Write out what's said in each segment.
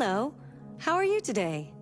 Hello. How are you today?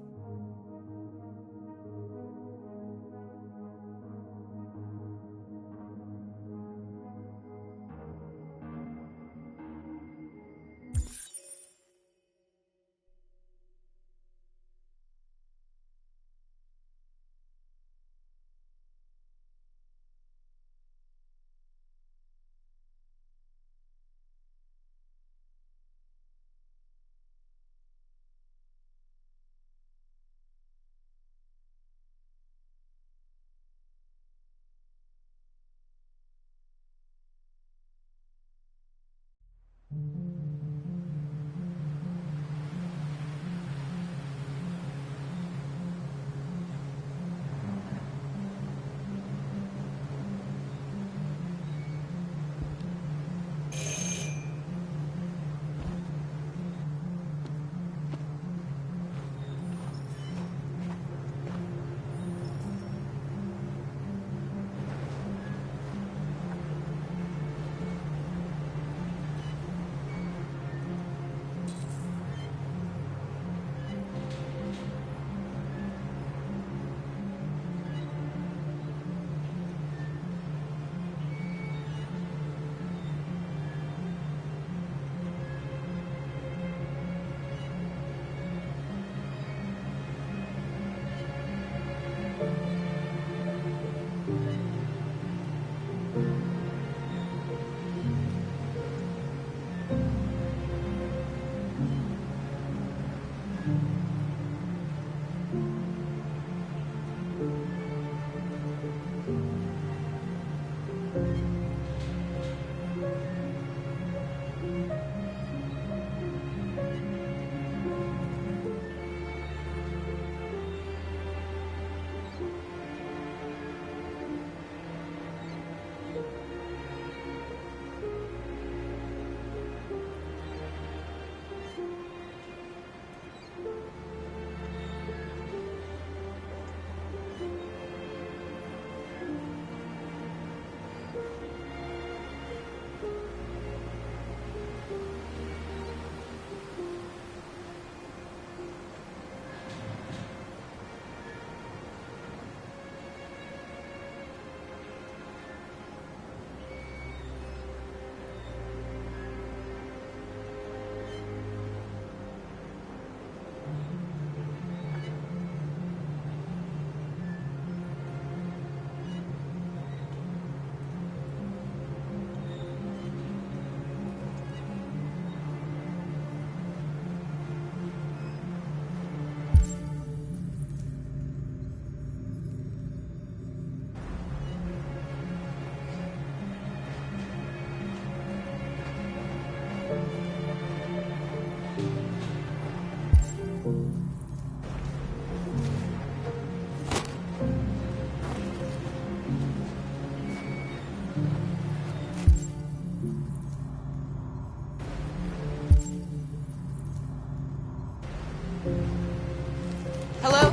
Hello?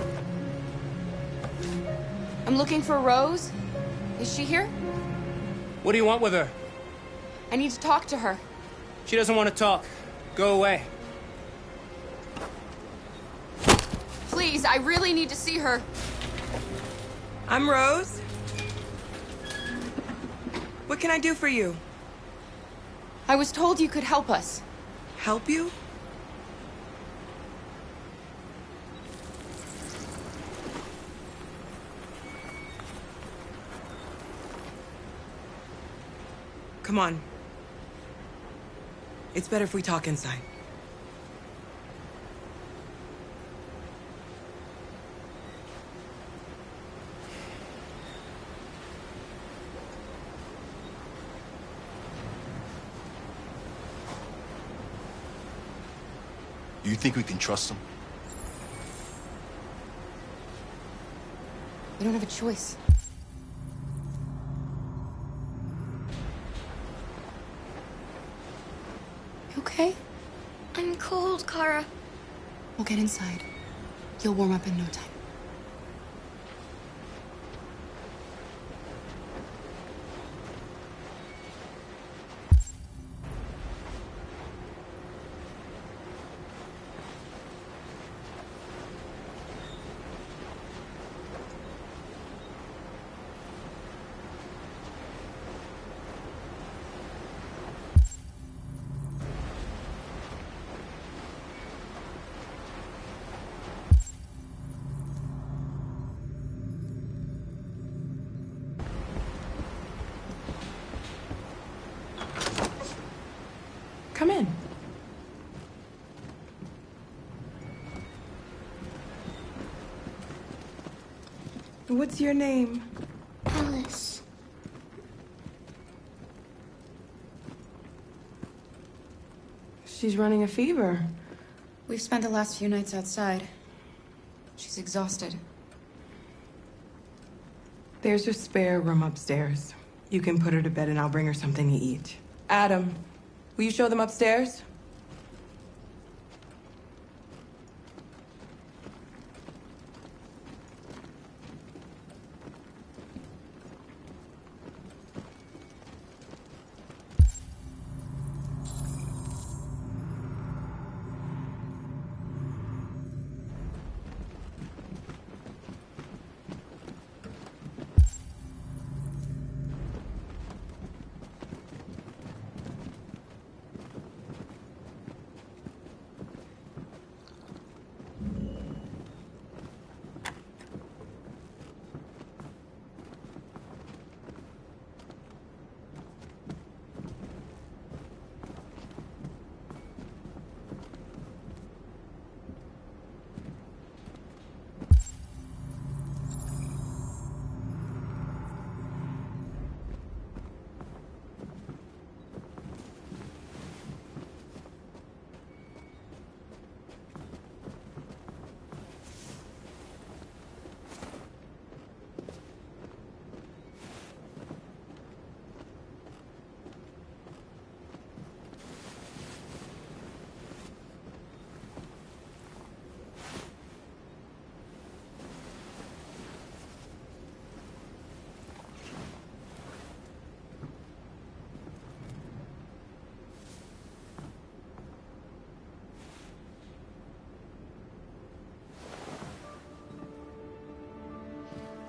I'm looking for Rose. Is she here? What do you want with her? I need to talk to her. She doesn't want to talk. Go away. Please, I really need to see her. I'm Rose. What can I do for you? I was told you could help us. Help you? Come on. It's better if we talk inside. You think we can trust him? We don't have a choice. You okay? I'm cold, Kara. We'll get inside. You'll warm up in no time. Come in. What's your name? Alice. She's running a fever. We've spent the last few nights outside. She's exhausted. There's a spare room upstairs. You can put her to bed and I'll bring her something to eat. Adam, will you show them upstairs?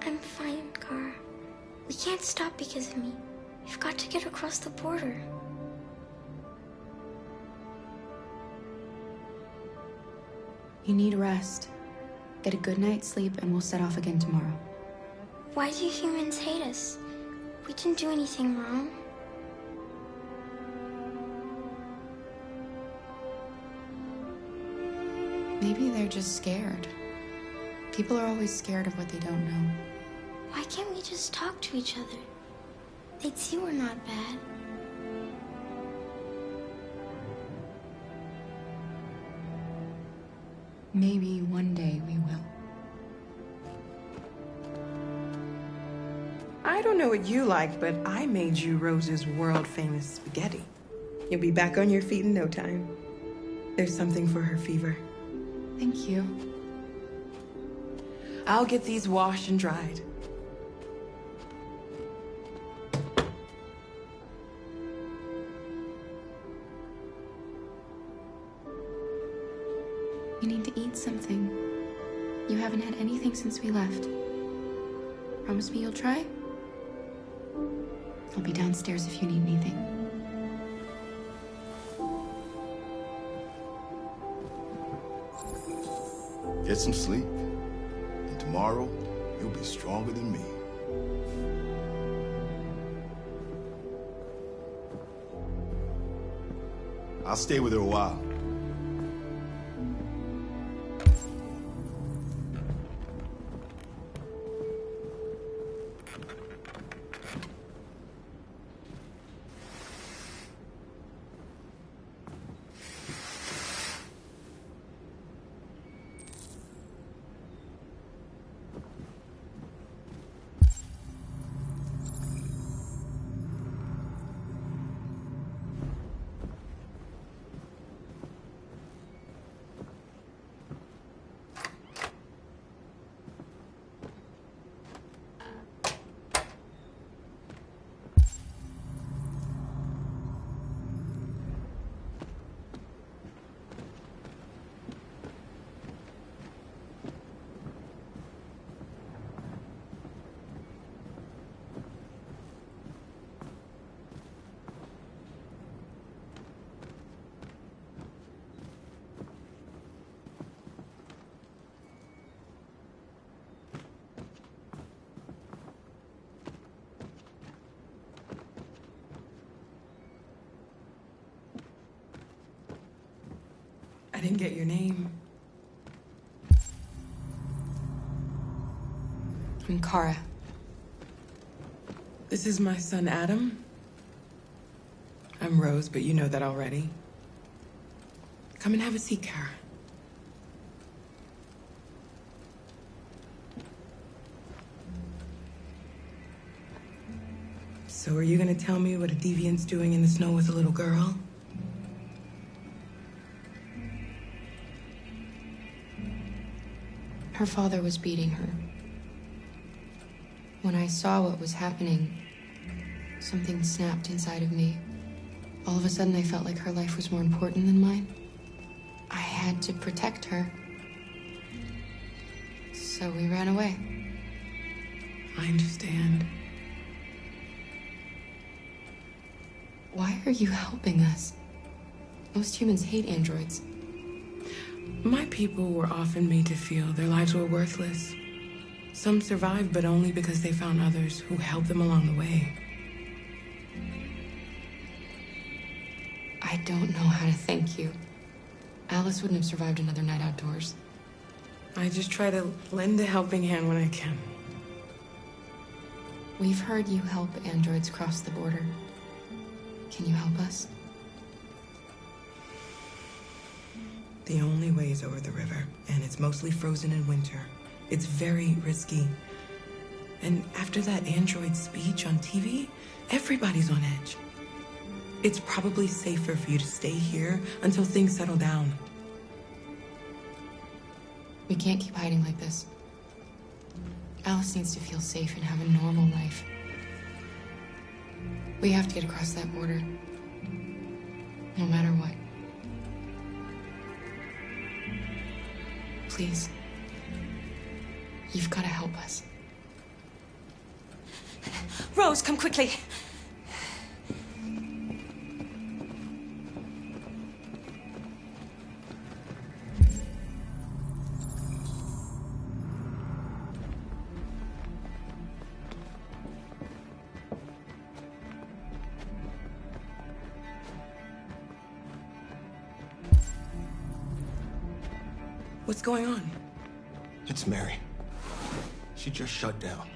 I'm fine, Kara. We can't stop because of me. We've got to get across the border. You need rest. Get a good night's sleep and we'll set off again tomorrow. Why do humans hate us? We didn't do anything wrong. Maybe they're just scared. People are always scared of what they don't know. Why can't we just talk to each other? They'd see we're not bad. Maybe one day we will. I don't know what you like, but I made you Rose's world-famous spaghetti. You'll be back on your feet in no time. There's something for her fever. Thank you. I'll get these washed and dried. You need to eat something. You haven't had anything since we left. Promise me you'll try? I'll be downstairs if you need anything. Get some sleep. And tomorrow, you'll be stronger than me. I'll stay with her a while. didn't get your name. I'm Kara. This is my son, Adam. I'm Rose, but you know that already. Come and have a seat, Kara. So are you gonna tell me what a deviant's doing in the snow with a little girl? Her father was beating her. When I saw what was happening, something snapped inside of me. All of a sudden, I felt like her life was more important than mine. I had to protect her. So we ran away. I understand. Why are you helping us? Most humans hate androids. My people were often made to feel their lives were worthless. Some survived, but only because they found others who helped them along the way. I don't know how to thank you. Alice wouldn't have survived another night outdoors. I just try to lend a helping hand when I can. We've heard you help androids cross the border. Can you help us? The only way is over the river, and it's mostly frozen in winter. It's very risky. And after that android speech on TV, everybody's on edge. It's probably safer for you to stay here until things settle down. We can't keep hiding like this. Alice needs to feel safe and have a normal life. We have to get across that border. No matter what. Please. You've got to help us. Rose, come quickly. What's going on? It's Mary. She just shut down.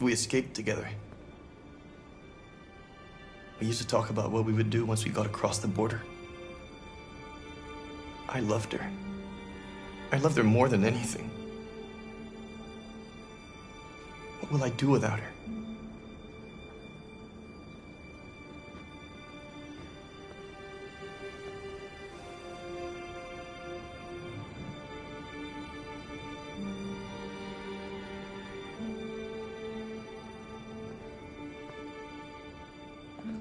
We escaped together. We used to talk about what we would do once we got across the border. I loved her. I loved her more than anything. What will I do without her?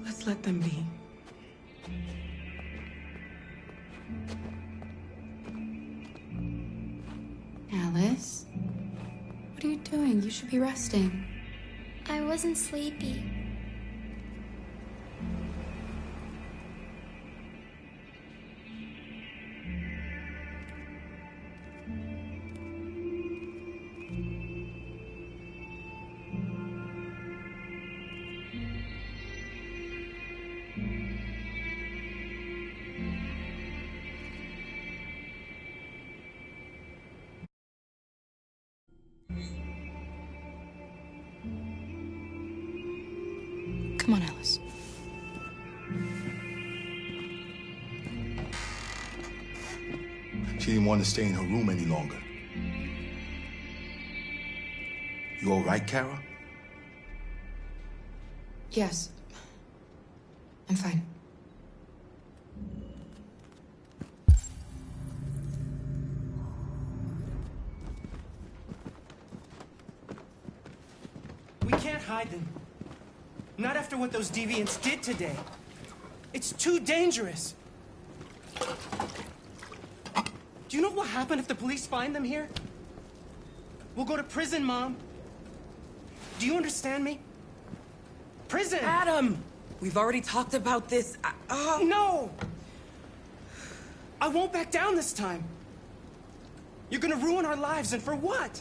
Let's let them be. Alice? What are you doing? You should be resting. I wasn't sleepy. Come on, Alice. She didn't want to stay in her room any longer. You all right, Kara? Yes. I'm fine. We can't hide them. Not after what those deviants did today. It's too dangerous. Do you know what will happen if the police find them here? We'll go to prison, Mom. Do you understand me? Prison! Adam! We've already talked about this. No! I won't back down this time. You're gonna ruin our lives, and for what?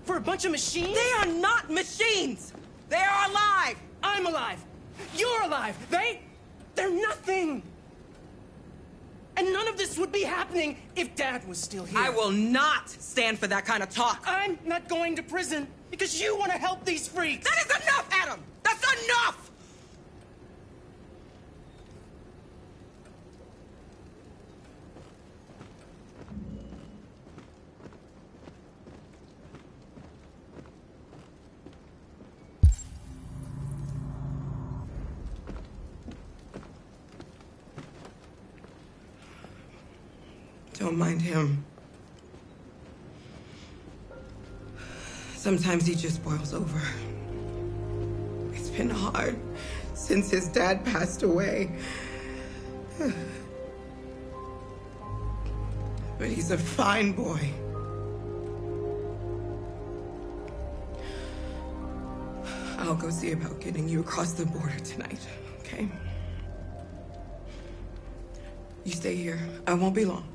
For a bunch of machines? They are not machines! They are alive! I'm alive. You're alive. They're nothing. And none of this would be happening if Dad was still here. I will not stand for that kind of talk. I'm not going to prison because you want to help these freaks. That is enough, Adam! That's enough! Don't mind him. Sometimes he just boils over. It's been hard since his dad passed away. But he's a fine boy. I'll go see about getting you across the border tonight, okay? You stay here. I won't be long.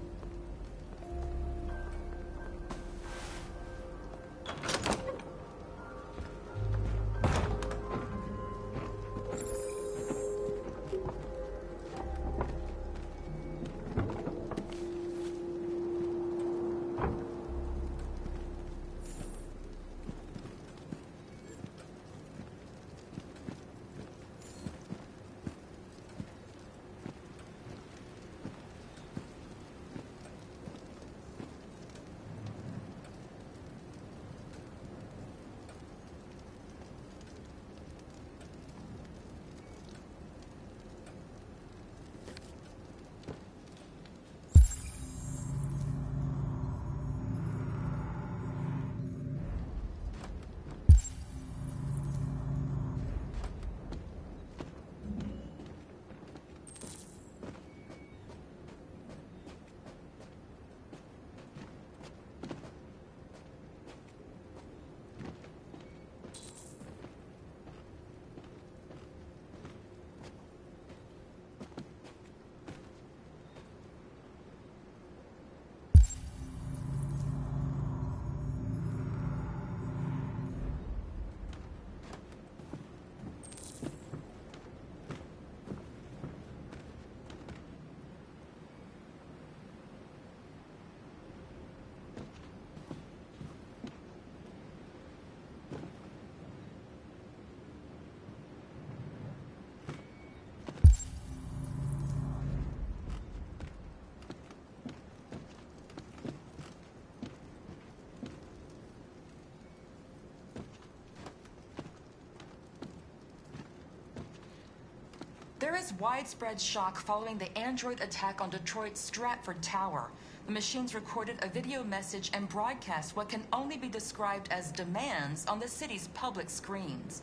There is widespread shock following the android attack on Detroit's Stratford Tower. The machines recorded a video message and broadcast what can only be described as demands on the city's public screens.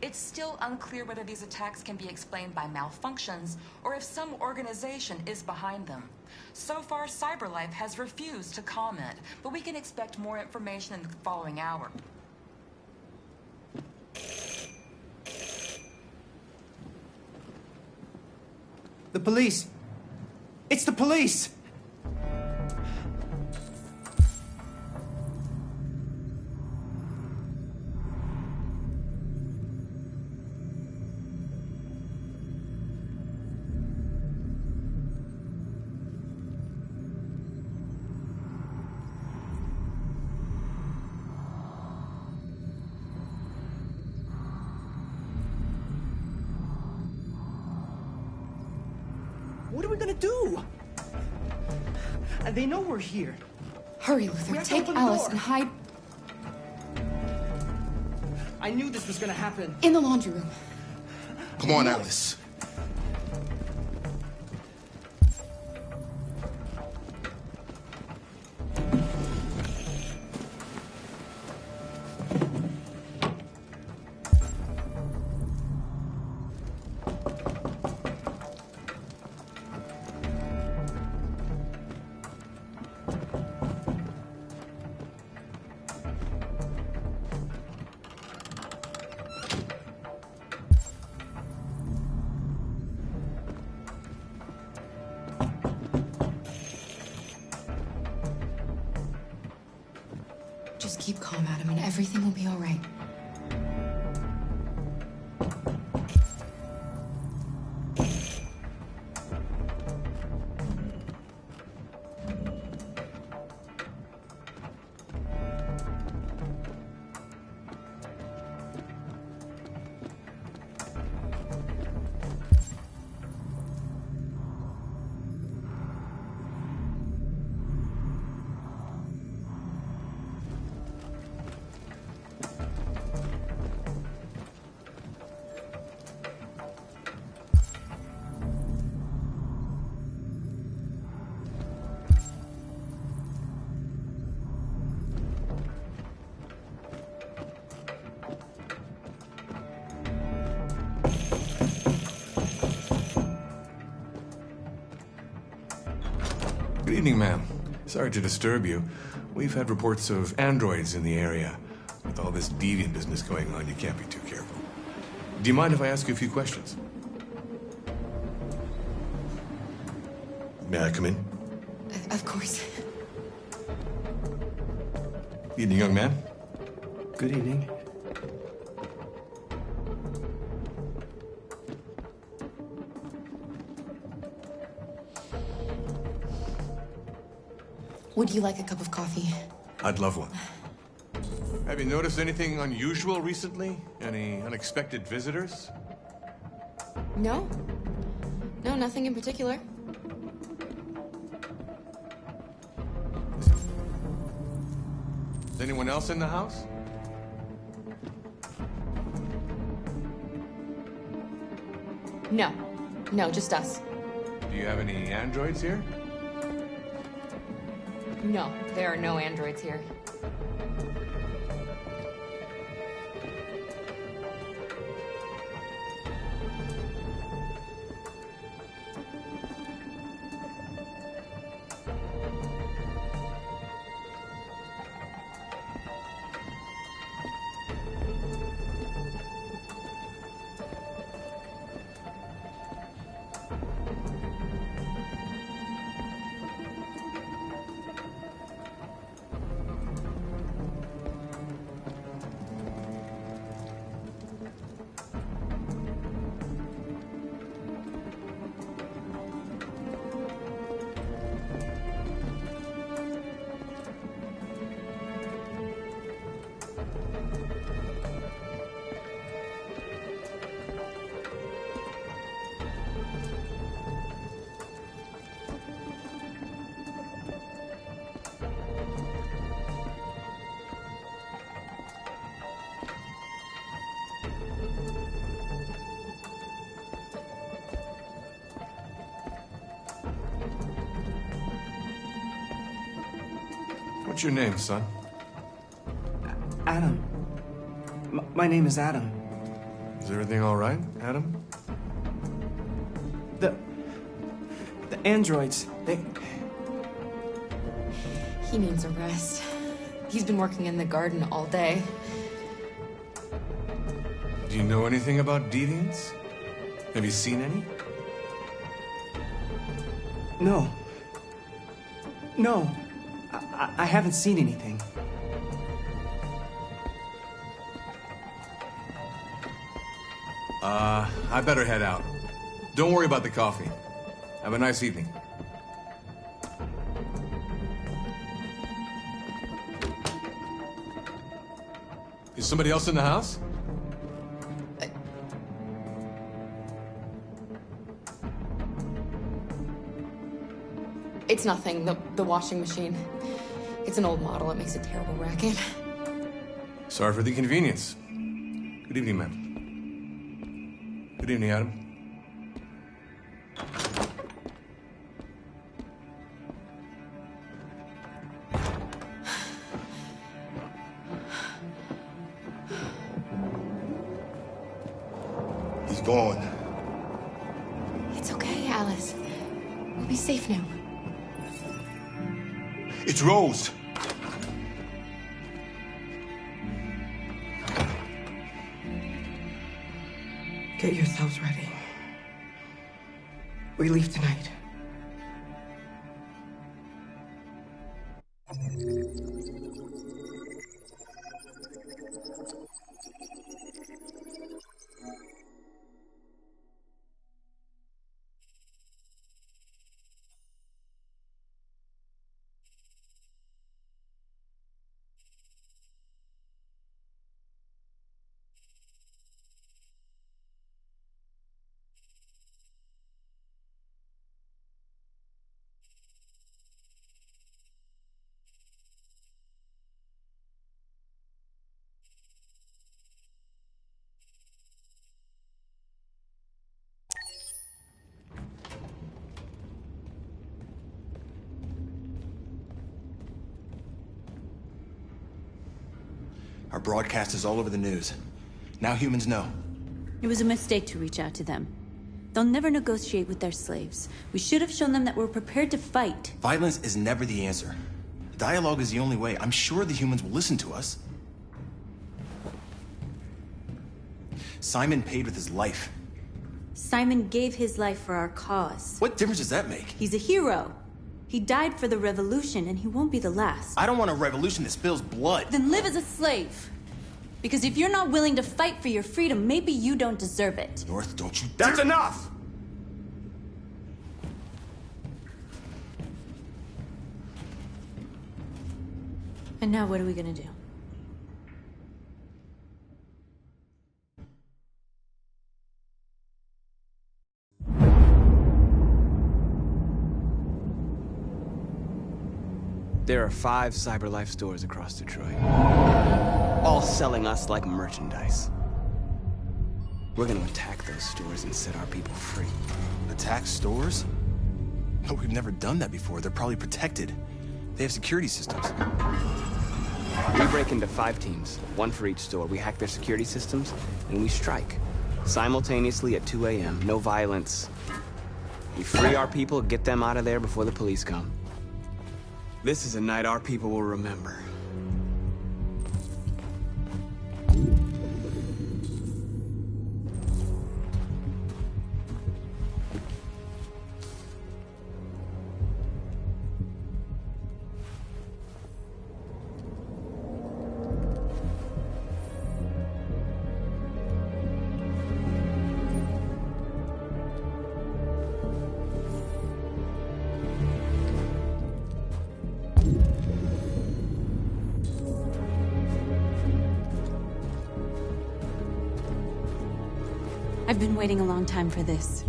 It's still unclear whether these attacks can be explained by malfunctions or if some organization is behind them. So far, CyberLife has refused to comment, but we can expect more information in the following hour. The police. It's the police. What are we gonna do? They know we're here. Hurry, We Luther. have to Take open the Alice door. and hide I knew this was gonna happen. in the laundry room. Come on, Alice. Just keep calm, Adam, and everything will be all right. Good evening, ma'am. Sorry to disturb you. We've had reports of androids in the area. With all this deviant business going on, you can't be too careful. Do you mind if I ask you a few questions? May I come in? Of course. Evening, young man. Good evening. Would you like a cup of coffee? I'd love one. Have you noticed anything unusual recently? Any unexpected visitors? No. No, nothing in particular. Is anyone else in the house? No. No, just us. Do you have any androids here? No, there are no androids here. What's your name, son? Adam. My name is Adam. Is everything all right, Adam? The androids, He needs a rest. He's been working in the garden all day. Do you know anything about deviants? Have you seen any? No. No. I haven't seen anything. I better head out. Don't worry about the coffee. Have a nice evening. Is somebody else in the house? It's nothing. The washing machine. It's an old model. It makes a terrible racket. Sorry for the inconvenience. Good evening, ma'am. Good evening, Adam. He's gone. It's okay, Alice. We'll be safe now. It's Rose. Get yourselves ready. We leave tonight. Our broadcast is all over the news. Now humans know. It was a mistake to reach out to them. They'll never negotiate with their slaves. We should have shown them that we're prepared to fight. Violence is never the answer. Dialogue is the only way. I'm sure the humans will listen to us. Simon paid with his life. Simon gave his life for our cause. What difference does that make? He's a hero. He died for the revolution, and he won't be the last. I don't want a revolution that spills blood. Then live as a slave. Because if you're not willing to fight for your freedom, maybe you don't deserve it. North, don't you That's dare- enough! And now what are we gonna do? There are 5 CyberLife stores across Detroit, all selling us like merchandise. We're gonna attack those stores and set our people free. Attack stores? No, we've never done that before. They're probably protected. They have security systems. We break into 5 teams, 1 for each store. We hack their security systems, and we strike. Simultaneously at 2 a.m., no violence. We free our people, get them out of there before the police come. This is a night our people will remember. I've been waiting a long time for this.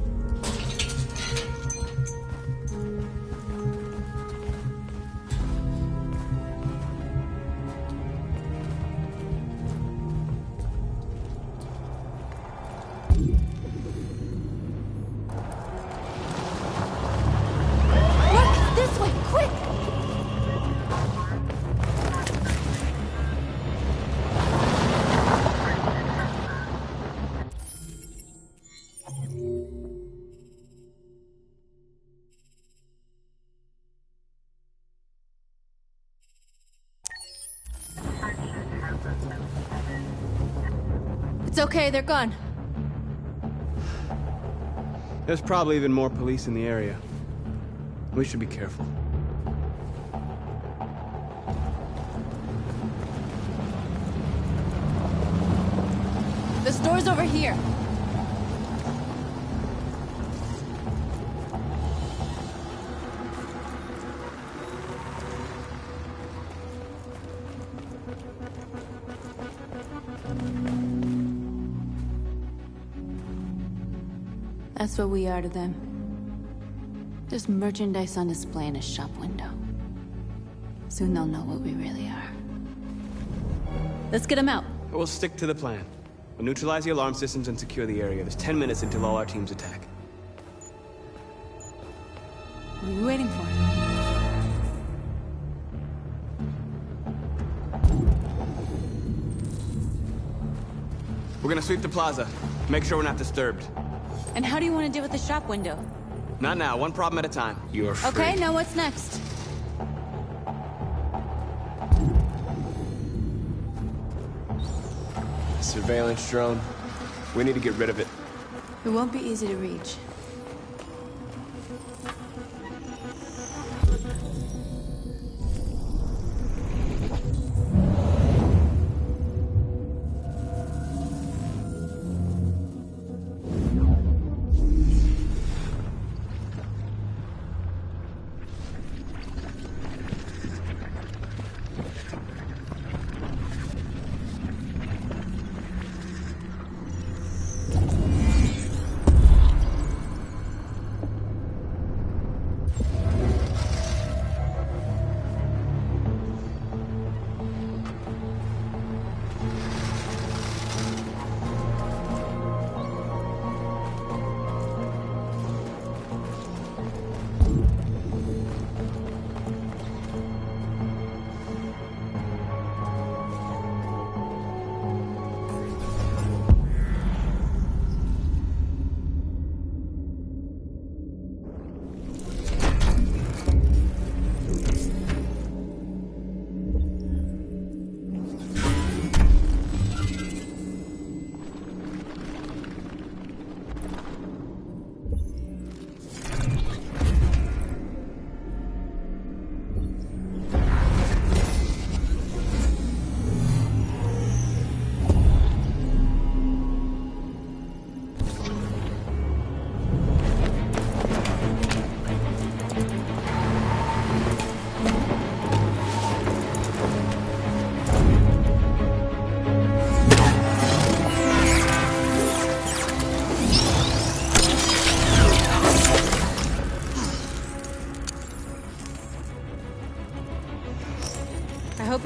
Look! This way! Quick! It's okay, they're gone. There's probably even more police in the area. We should be careful. The store's over here. That's what we are to them. There's merchandise on display in a shop window. Soon they'll know what we really are. Let's get them out. We'll stick to the plan. We'll neutralize the alarm systems and secure the area. There's 10 minutes until all our teams attack. What are you waiting for? We're gonna sweep the plaza. Make sure we're not disturbed. And how do you want to deal with the shop window? Not now, 1 problem at a time. You're free. Okay, now what's next? Surveillance drone. We need to get rid of it. It won't be easy to reach.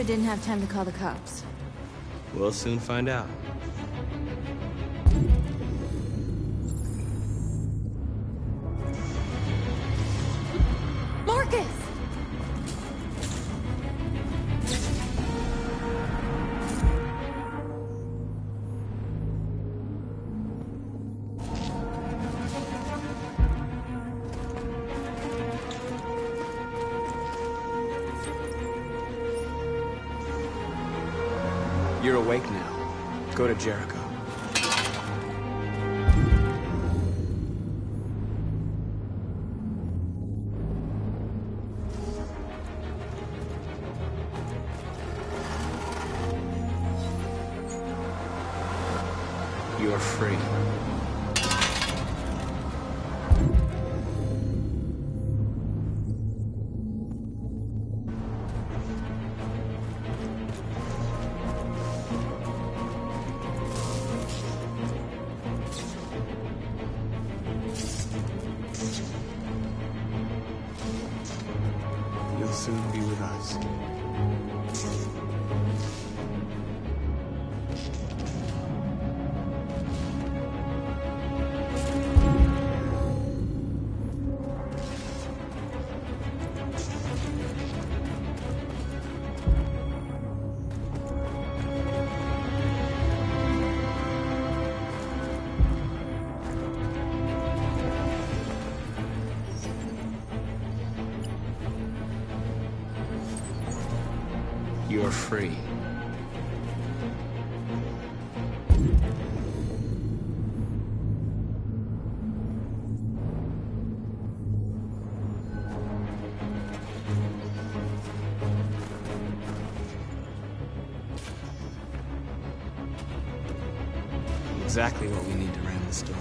didn't have time to call the cops. We'll soon find out. Marcus! You're awake now. Go to Jericho. You're free. You'll soon be with us. You're free. Exactly what we need to ram the store.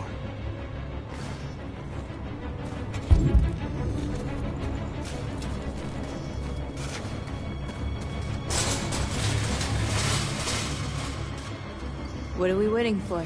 What are we waiting for?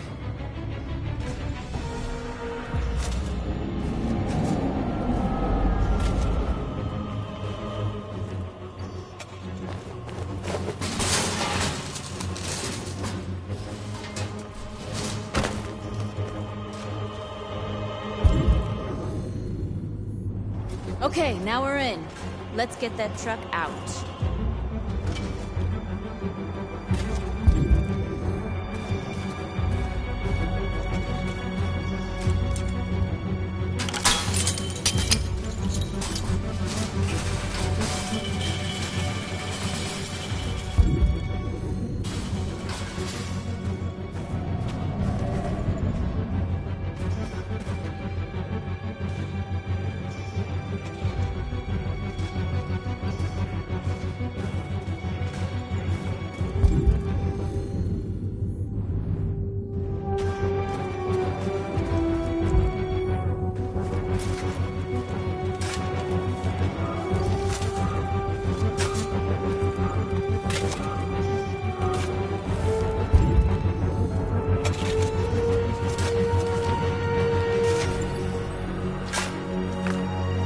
Okay, now we're in. Let's get that truck out.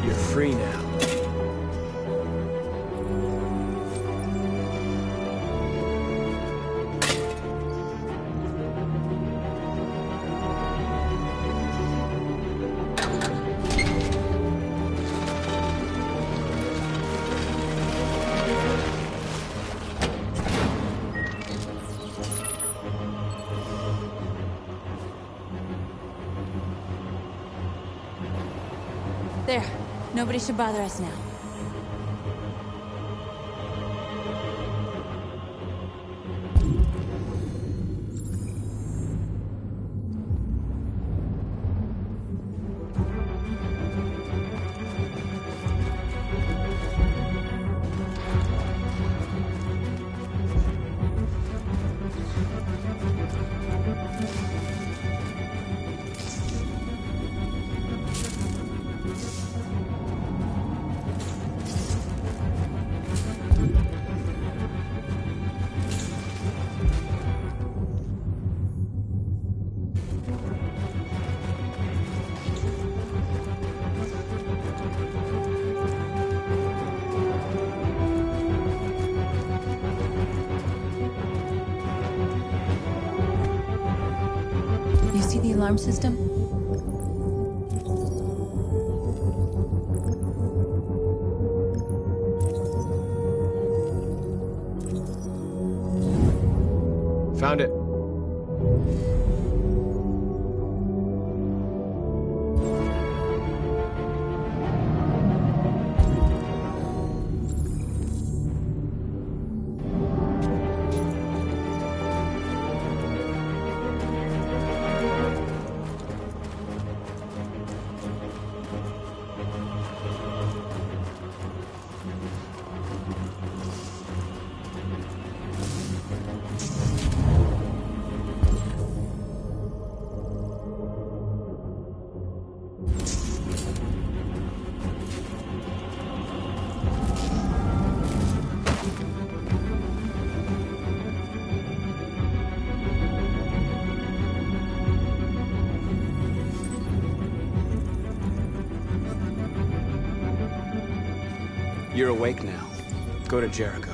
You're free now. There. Nobody should bother us now. see the alarm system? Found it. You're awake now. Go to Jericho.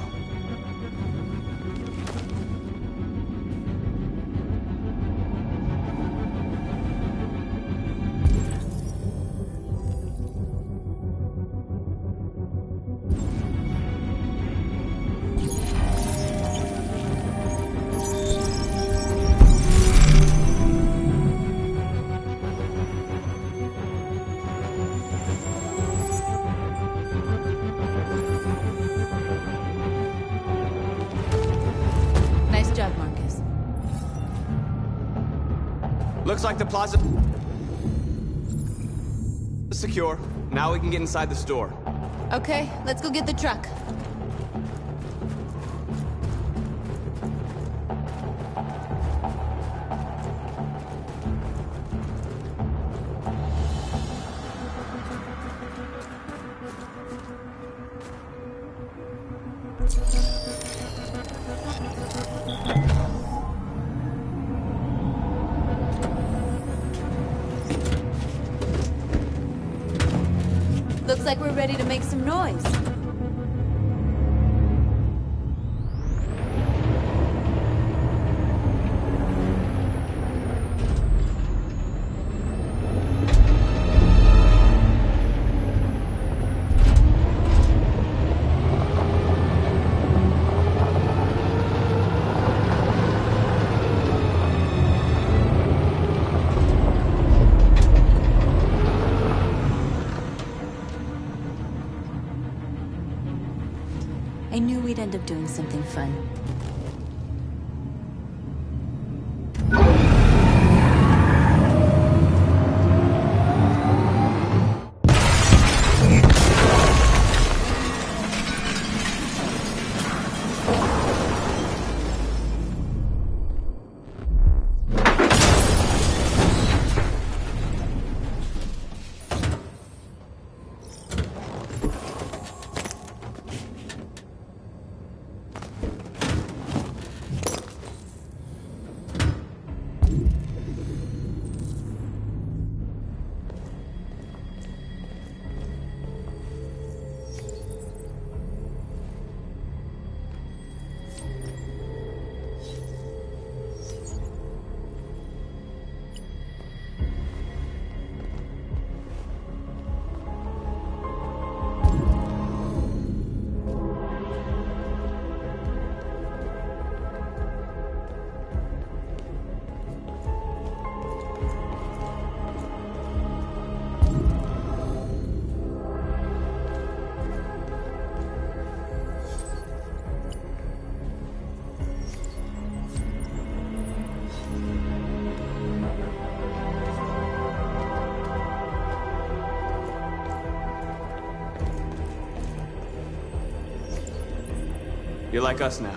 Nice job, Marcus. Looks like the plaza is secure. Now we can get inside the store. Okay, let's go get the truck. Looks like we're ready to make some noise. I knew we'd end up doing something fun. You're like us now.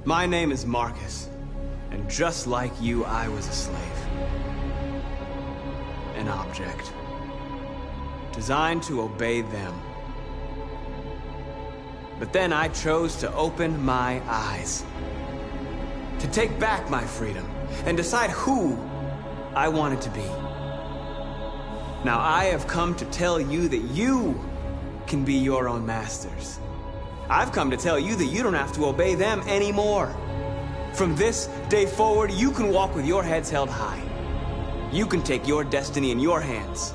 My name is Marcus, and just like you, I was a slave. An object. Designed to obey them. But then I chose to open my eyes. to take back my freedom and decide who I wanted to be. Now I have come to tell you that you can be your own masters. I've come to tell you that you don't have to obey them anymore. From this day forward, you can walk with your heads held high. You can take your destiny in your hands.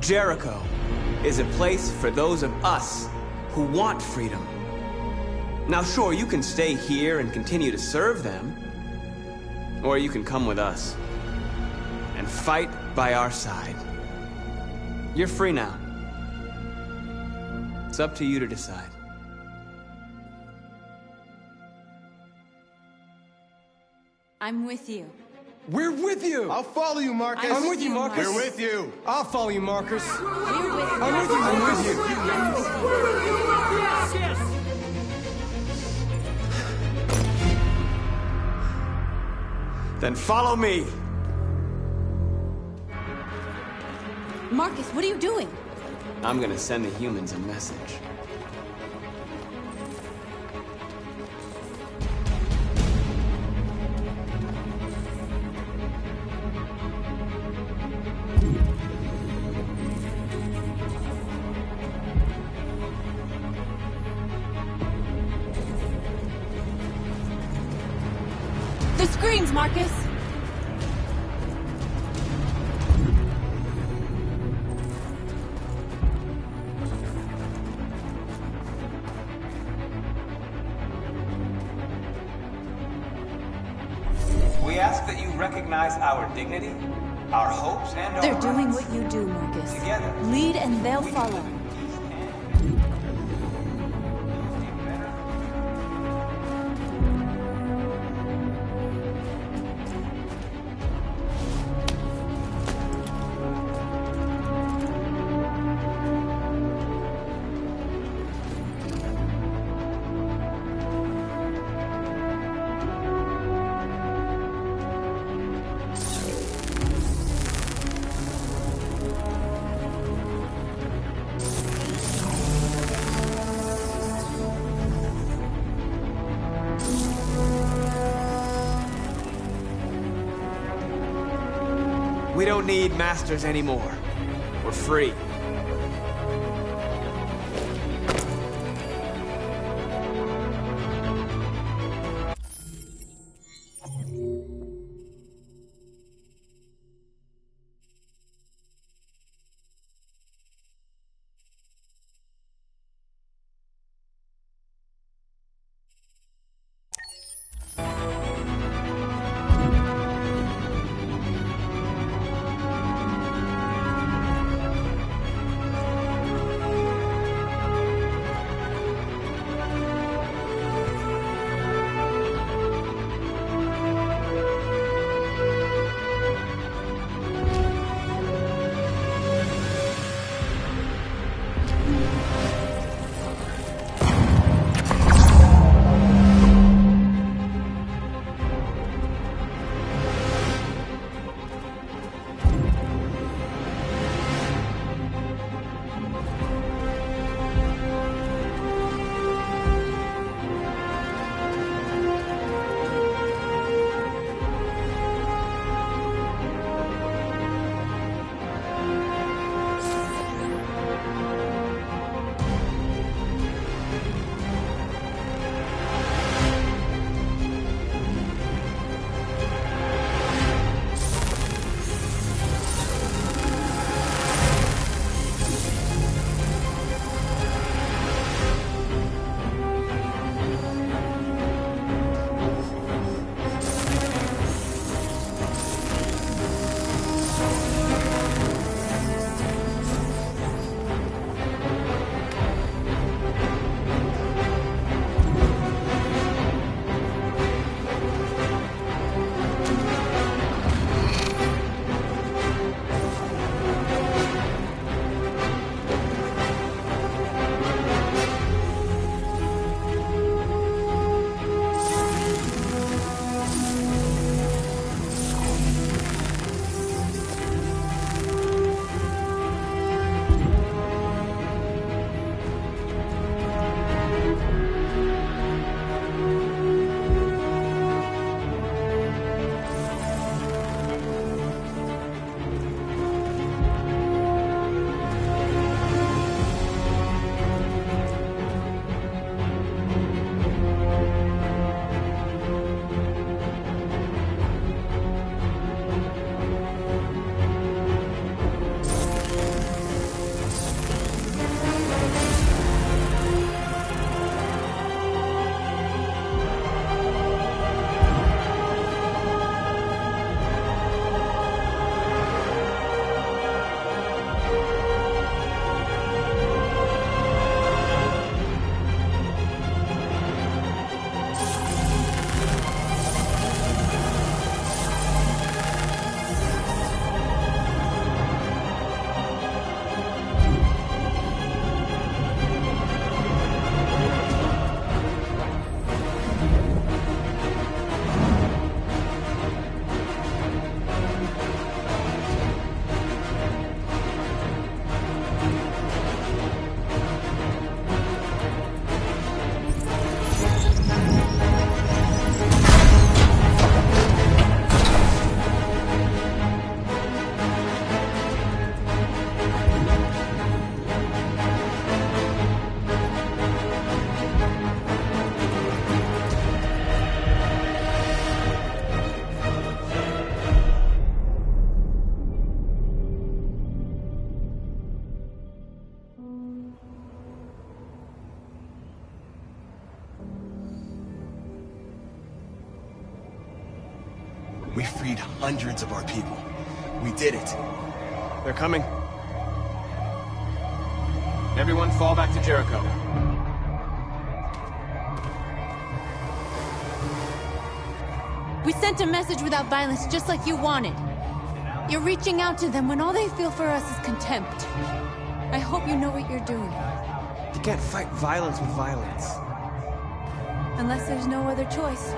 Jericho is a place for those of us who want freedom. Now sure, you can stay here and continue to serve them, or you can come with us and fight by our side. You're free now. It's up to you to decide. I'm with you. We're with you! I'll follow you, Marcus. I'm with you, Marcus. We're with you. I'll follow you, Marcus. We're with you. I'm with you. I'm with you. I'm with you. Then follow me. Marcus, what are you doing? I'm gonna send the humans a message. The screens, Marcus! We ask that you recognize our dignity, our hopes, and our They're doing rights. what you do, Marcus. Together. Lead and they'll follow. We don't need masters anymore. We're free. We freed hundreds of our people. We did it. They're coming. Everyone fall back to Jericho. We sent a message without violence, just like you wanted. You're reaching out to them when all they feel for us is contempt. I hope you know what you're doing. You can't fight violence with violence. Unless there's no other choice.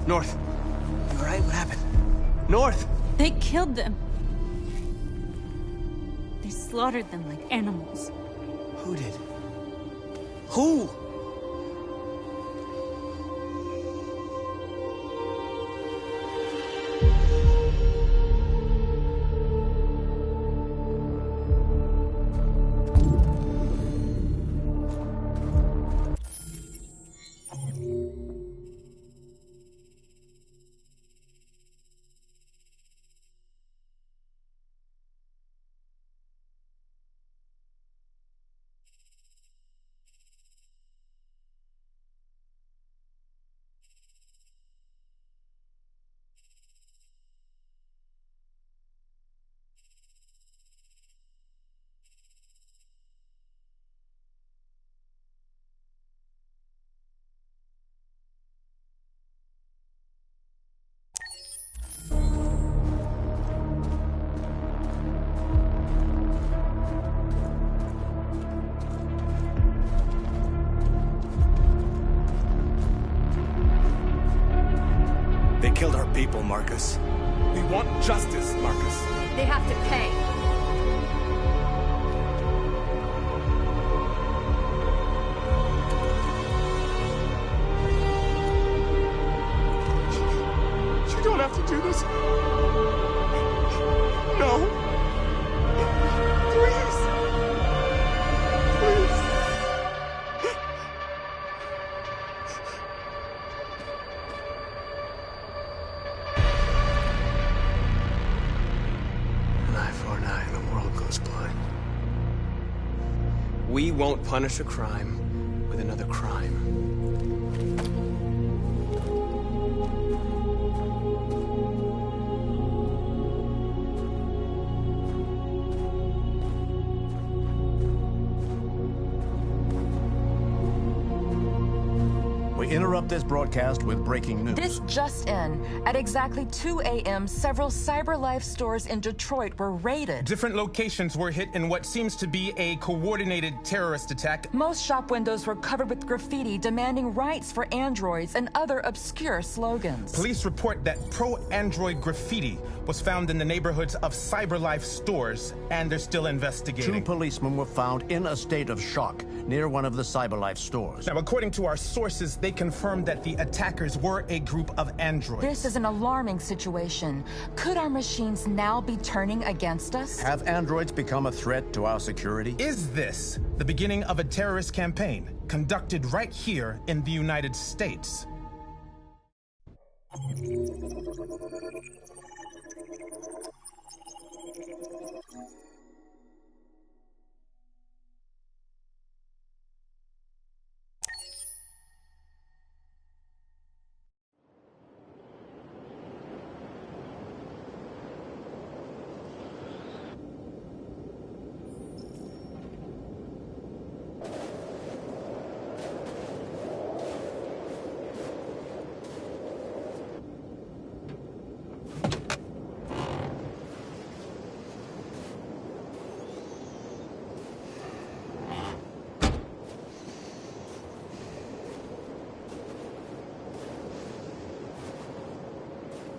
North. You all right? What happened? North! They killed them. They slaughtered them like animals. Who did? Who? They killed our people, Marcus. We want justice, Marcus. They have to pay. You don't have to do this. No. Please. Please. An eye for an eye and the world goes blind. We won't punish a crime with another crime. We interrupt this broadcast with breaking news. This just in. At exactly 2 a.m., several CyberLife stores in Detroit were raided. Different locations were hit in what seems to be a coordinated terrorist attack. Most shop windows were covered with graffiti demanding rights for androids and other obscure slogans. Police report that pro-android graffiti was found in the neighborhoods of CyberLife stores, and they're still investigating. 2 policemen were found in a state of shock near one of the CyberLife stores. Now, according to our sources, they confirmed that the attackers were a group of androids. This is an alarming situation. Could our machines now be turning against us? Have androids become a threat to our security? Is this the beginning of a terrorist campaign conducted right here in the United States?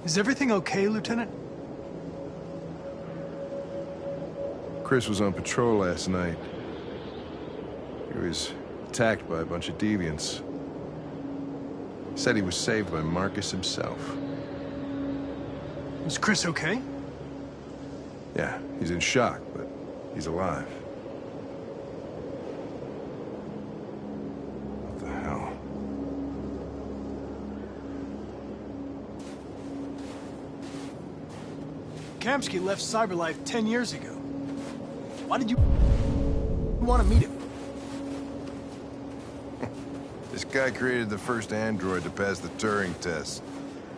Is everything okay, Lieutenant? Chris was on patrol last night. He was attacked by a bunch of deviants. Said he was saved by Marcus himself. Is Chris okay? Yeah, he's in shock, but he's alive. What the hell? Kamsky left CyberLife 10 years ago. Why did you want to meet him? This guy created the first android to pass the Turing test,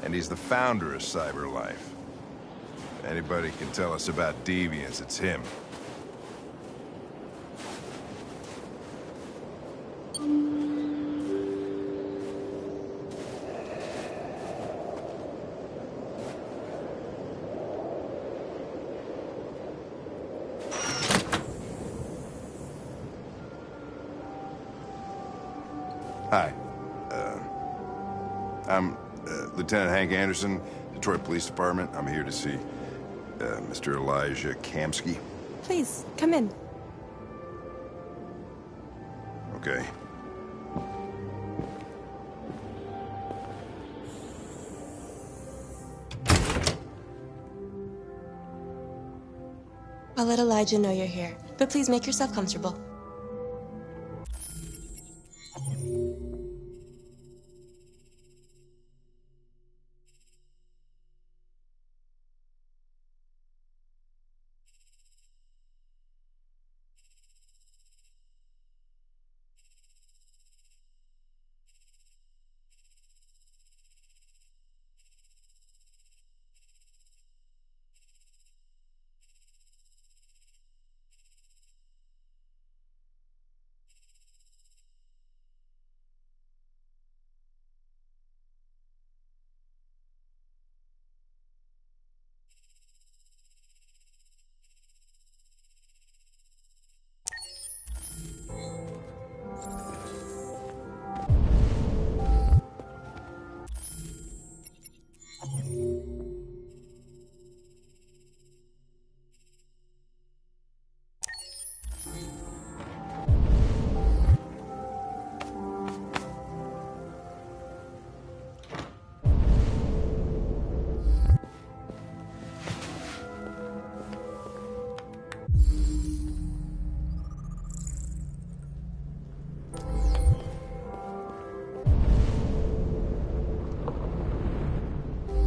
and he's the founder of CyberLife. If anybody can tell us about deviants, it's him. Hi. I'm Lieutenant Hank Anderson, Detroit Police Department. I'm here to see Mr. Elijah Kamsky. Please, come in. Okay. I'll let Elijah know you're here, but please make yourself comfortable.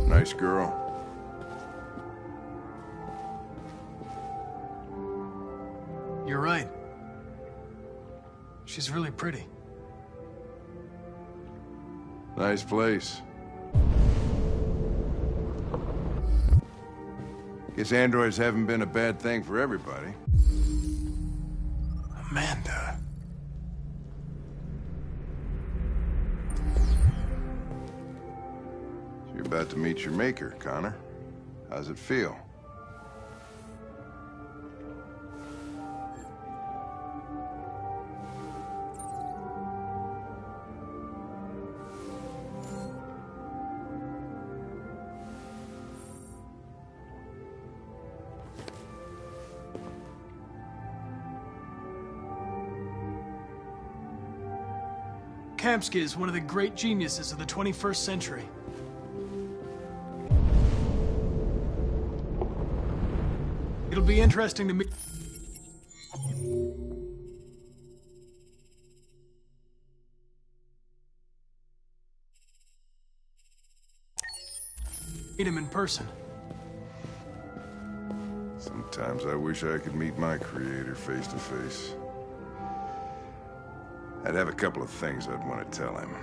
Nice girl. You're right. She's really pretty. Nice place. Guess androids haven't been a bad thing for everybody. Amanda. You're about to meet your maker, Connor. How's it feel? Kamsky is one of the great geniuses of the 21st century. It'll be interesting to meet him in person. Sometimes I wish I could meet my creator face to face. I'd have a couple of things I'd want to tell him.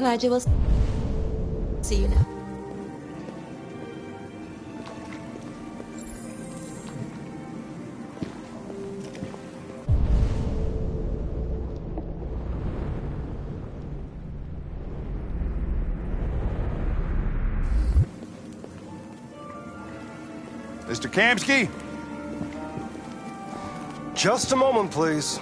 Elijah will see you now. Mr. Kamsky? Just a moment, please.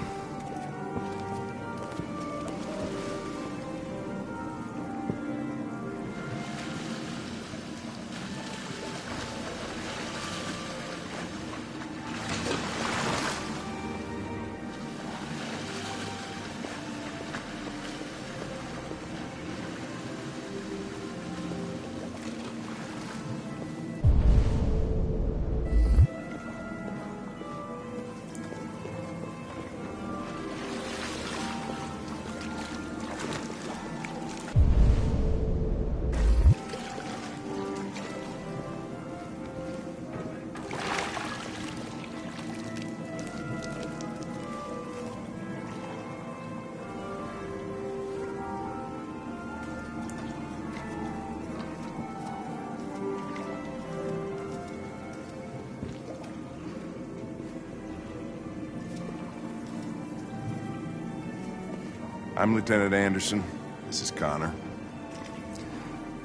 I'm Lieutenant Anderson. This is Connor.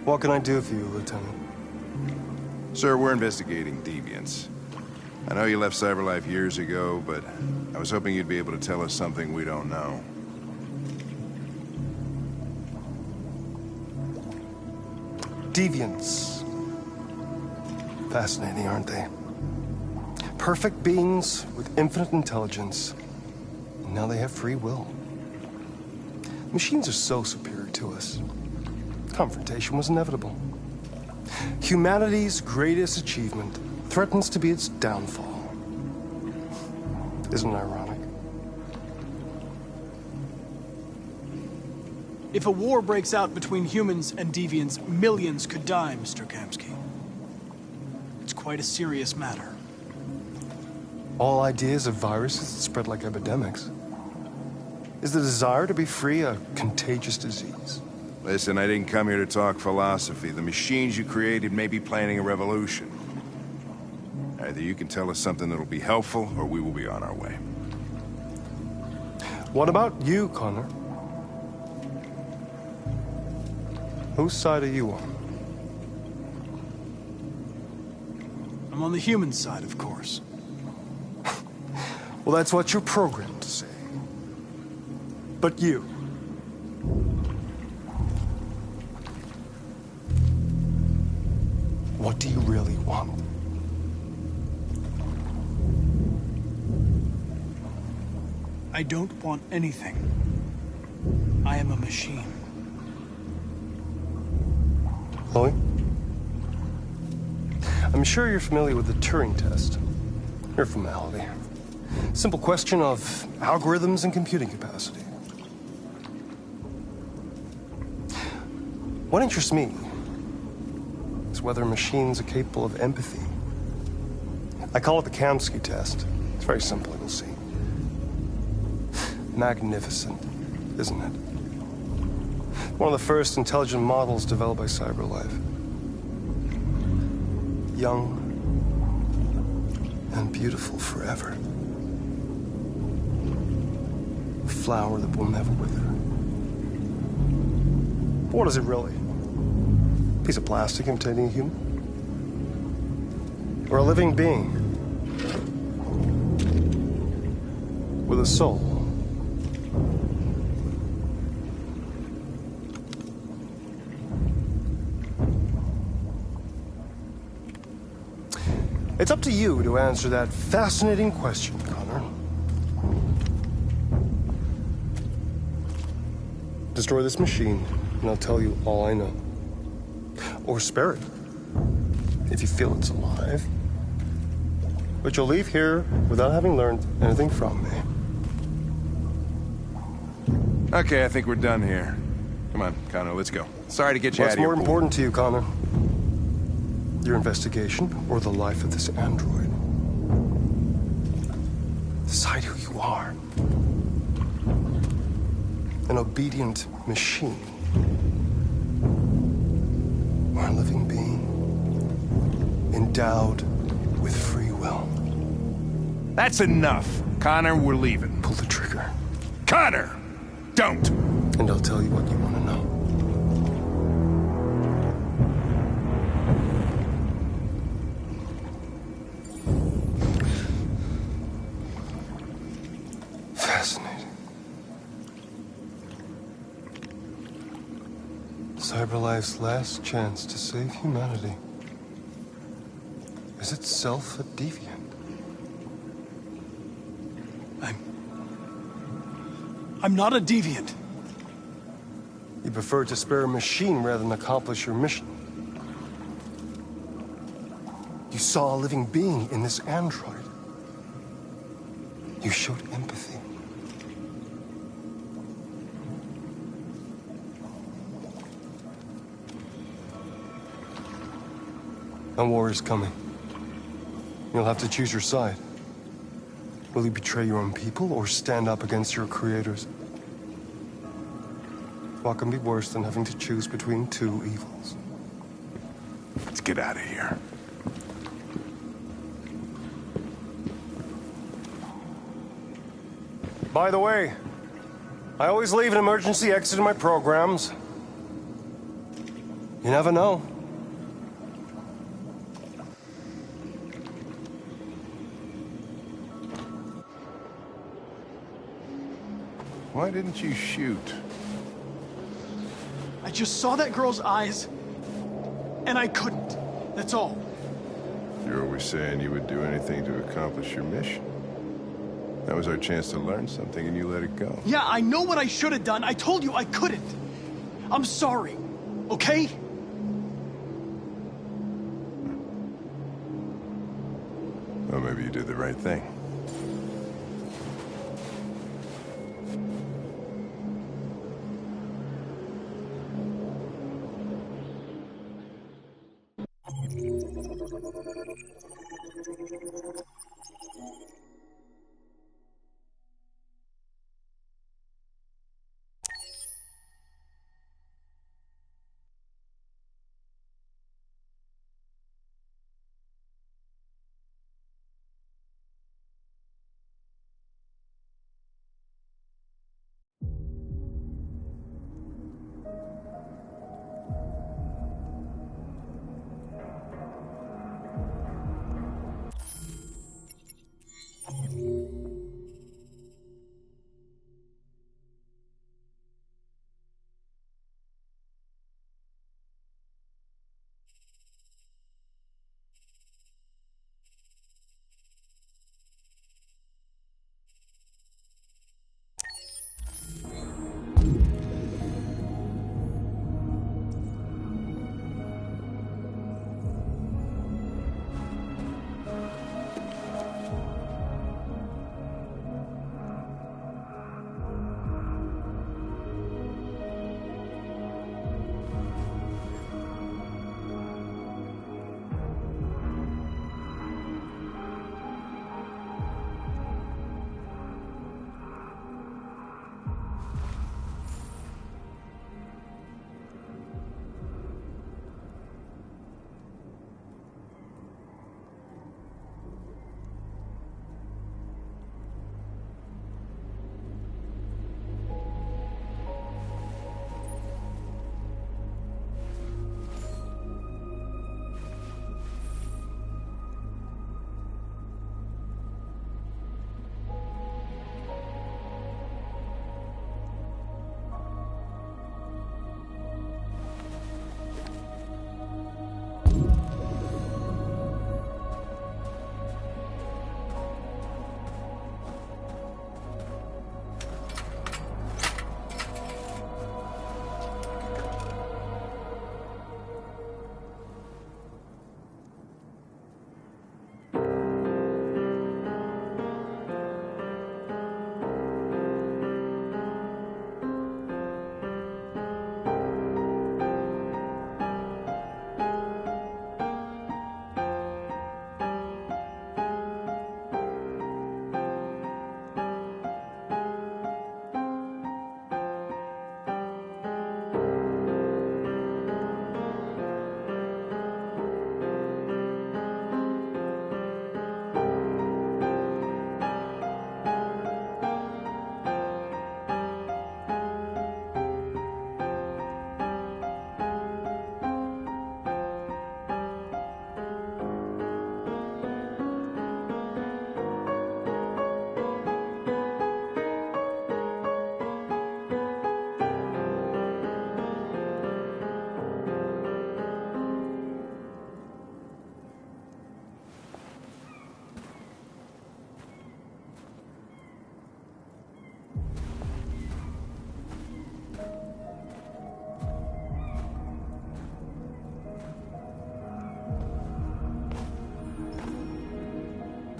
What can I do for you, Lieutenant? Sir, we're investigating deviants. I know you left CyberLife years ago, but I was hoping you'd be able to tell us something we don't know. Deviants. Fascinating, aren't they? Perfect beings with infinite intelligence. And now they have free will. Machines are so superior to us. Confrontation was inevitable. Humanity's greatest achievement threatens to be its downfall. Isn't it ironic? If a war breaks out between humans and deviants, millions could die, Mr. Kamsky. It's quite a serious matter. All ideas of viruses that spread like epidemics. Is the desire to be free a contagious disease? Listen, I didn't come here to talk philosophy. The machines you created may be planning a revolution. Either you can tell us something that'll be helpful, or we will be on our way. What about you, Connor? Whose side are you on? I'm on the human side, of course. Well, that's what you're programmed to say. But you. What do you really want? I don't want anything. I am a machine. Chloe? I'm sure you're familiar with the Turing test. Mere formality. Simple question of algorithms and computing capacity. What interests me is whether machines are capable of empathy. I call it the Kamsky test. It's very simple, you'll see. Magnificent, isn't it? One of the first intelligent models developed by CyberLife. Young and beautiful forever. A flower that will never wither. But what is it really? A piece of plastic imitating a human? Or a living being? With a soul? It's up to you to answer that fascinating question, Connor. Destroy this machine, and I'll tell you all I know. Or spare it, if you feel it's alive. But you'll leave here without having learned anything from me. Okay, I think we're done here. Come on, Connor, let's go. Sorry to get you out What's of here. more important to you, Connor? Your investigation or the life of this android? Decide who you are. An obedient machine. Or a living being endowed with free will. That's enough. Connor, we're leaving. Pull the trigger. Connor! Don't! And I'll tell you what you want to know. CyberLife's last chance to save humanity is itself a deviant. I'm not a deviant. You prefer to spare a machine rather than accomplish your mission. You saw a living being in this android. You showed empathy. A war is coming. You'll have to choose your side. Will you betray your own people or stand up against your creators? What can be worse than having to choose between two evils? Let's get out of here. By the way, I always leave an emergency exit in my programs. You never know. Why didn't you shoot? I just saw that girl's eyes, and I couldn't. That's all. You're always saying you would do anything to accomplish your mission. That was our chance to learn something, and you let it go. Yeah, I know what I should have done. I told you I couldn't. I'm sorry, okay? Well, maybe you did the right thing.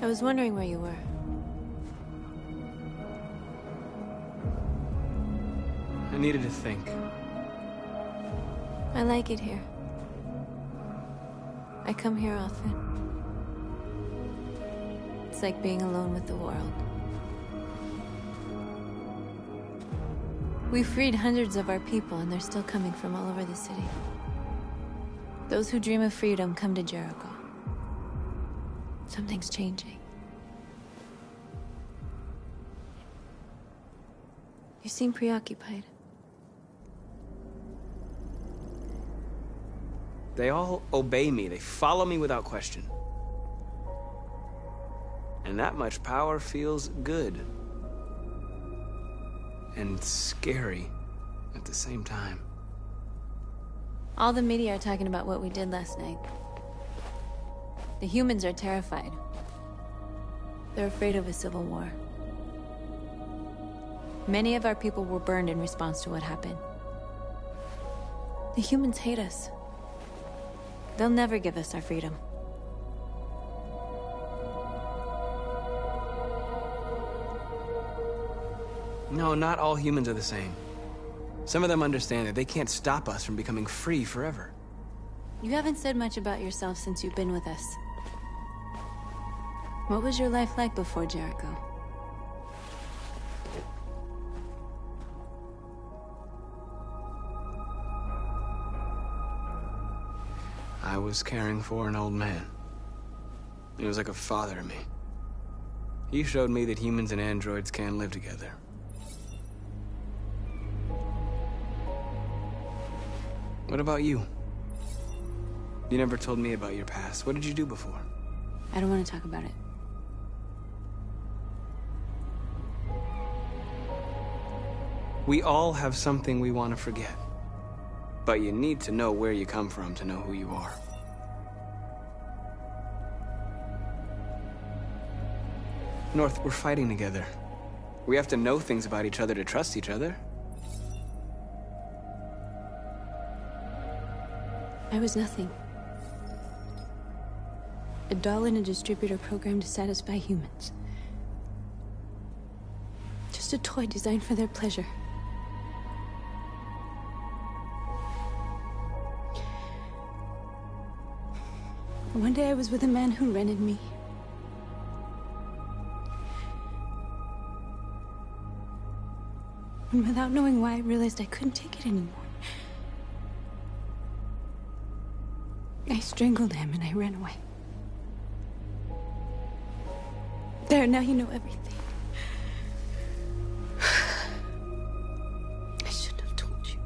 I was wondering where you were. I needed to think. I like it here. I come here often. It's like being alone with the world. We freed hundreds of our people, and they're still coming from all over the city. Those who dream of freedom come to Jericho. Something's changing. You seem preoccupied. They all obey me. They follow me without question. And that much power feels good. And scary at the same time. All the media are talking about what we did last night. The humans are terrified. They're afraid of a civil war. Many of our people were burned in response to what happened. The humans hate us. They'll never give us our freedom. No, not all humans are the same. Some of them understand that they can't stop us from becoming free forever. You haven't said much about yourself since you've been with us. What was your life like before Jericho? I was caring for an old man. He was like a father to me. He showed me that humans and androids can live together. What about you? You never told me about your past. What did you do before? I don't want to talk about it. We all have something we want to forget. But you need to know where you come from to know who you are. North, we're fighting together. We have to know things about each other to trust each other. I was nothing. A doll in a distributor program to satisfy humans. Just a toy designed for their pleasure. One day I was with a man who rented me. And without knowing why, I realized I couldn't take it anymore. I strangled him and I ran away. There, now you know everything. I shouldn't have told you.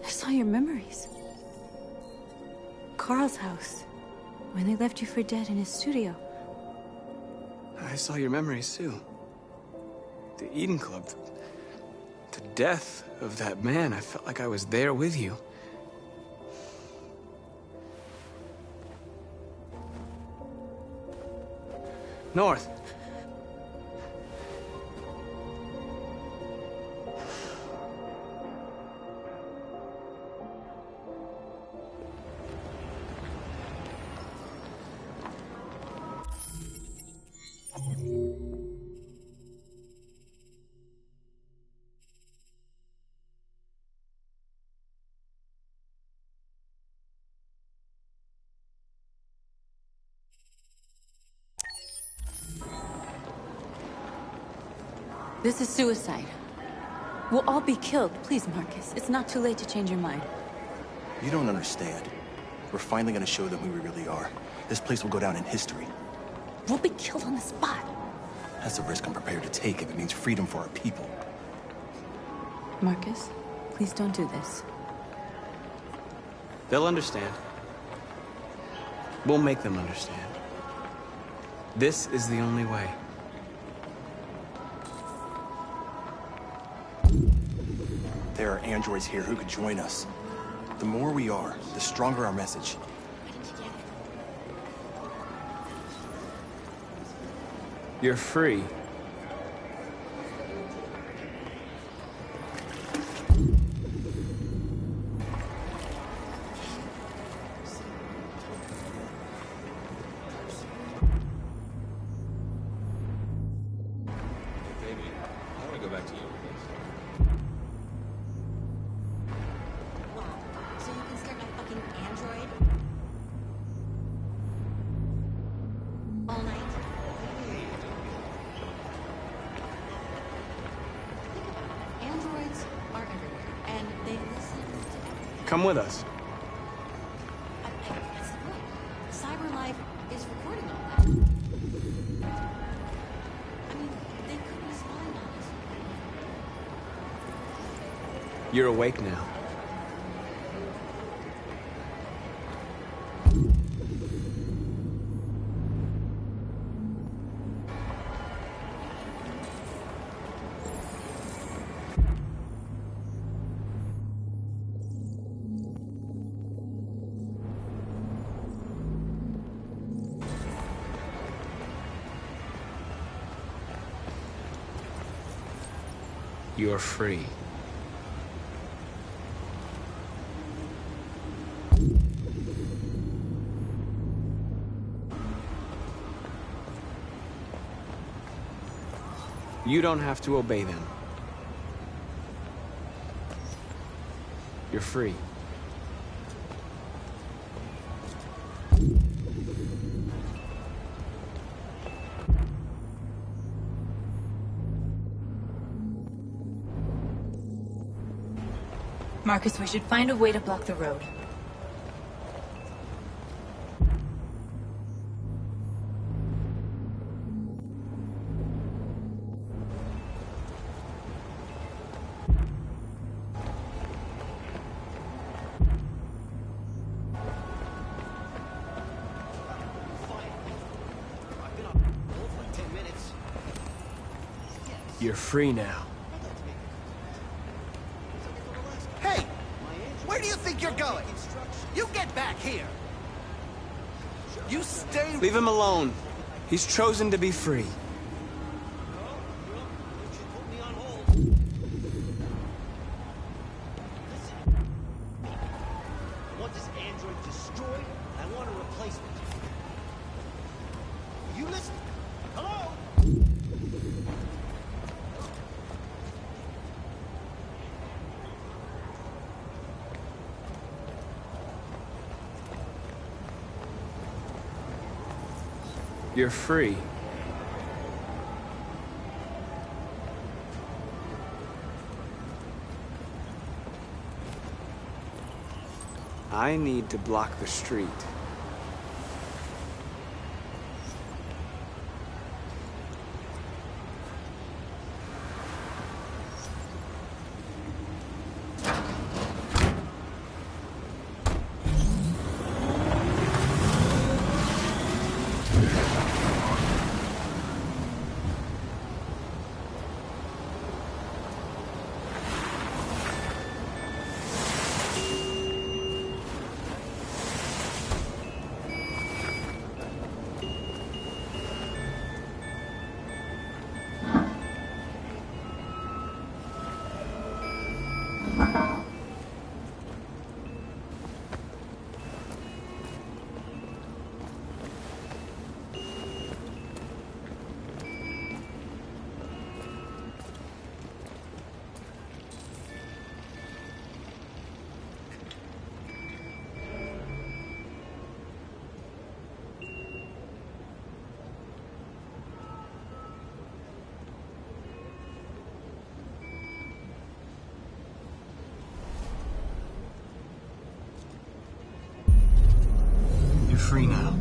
I saw your memories. Carl's house, when they left you for dead in his studio. I saw your memories too. The Eden Club. The death of that man. I felt like I was there with you. North. This is suicide. We'll all be killed. Please, Marcus. It's not too late to change your mind. You don't understand. We're finally gonna show them who we really are. This place will go down in history. We'll be killed on the spot. That's a risk I'm prepared to take if it means freedom for our people. Marcus, please don't do this. They'll understand. We'll make them understand. This is the only way. There are androids here who could join us. The more we are, the stronger our message. You're free. Come with us. CyberLife is recording all that. I mean, they could be spying on us. You're awake now. You're free. You don't have to obey them. You're free. Marcus, we should find a way to block the road. You're free now. Hey! Where do you think you're going? You get back here! You stay... Leave him alone. He's chosen to be free. I want this android destroyed, and I want a replacement. You listen. Hello? You're free. I need to block the street. Free now.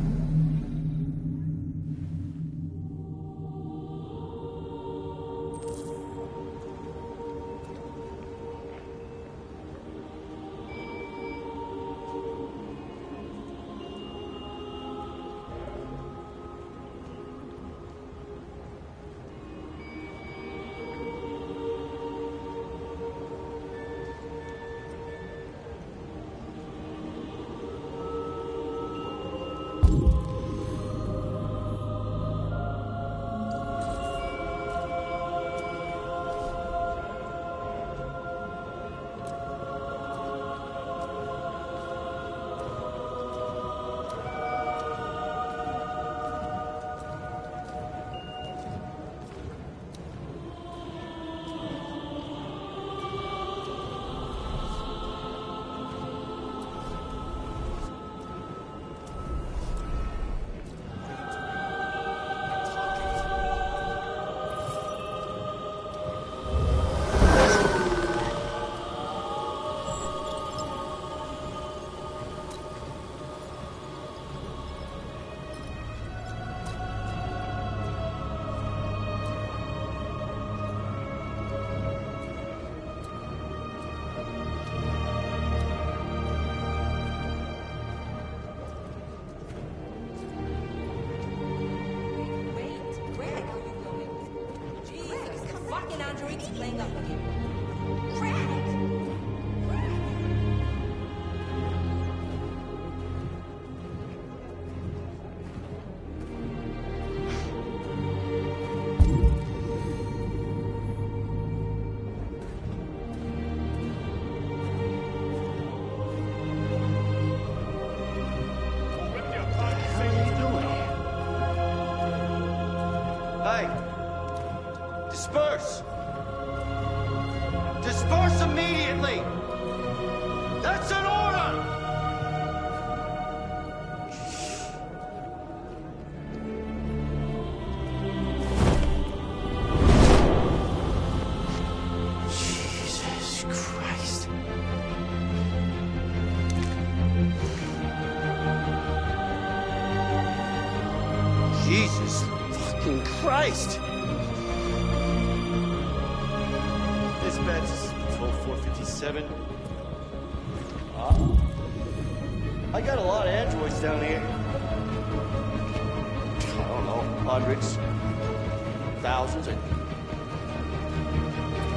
playing up again. Hey! Disperse! Disperse immediately! That's an order! Jesus Christ. Jesus fucking Christ! Dispatch, this is Patrol 457. I got a lot of androids down here. I don't know, hundreds, thousands.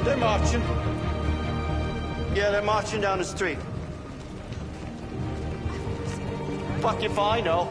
They're marching. Yeah, they're marching down the street. Fuck if I know.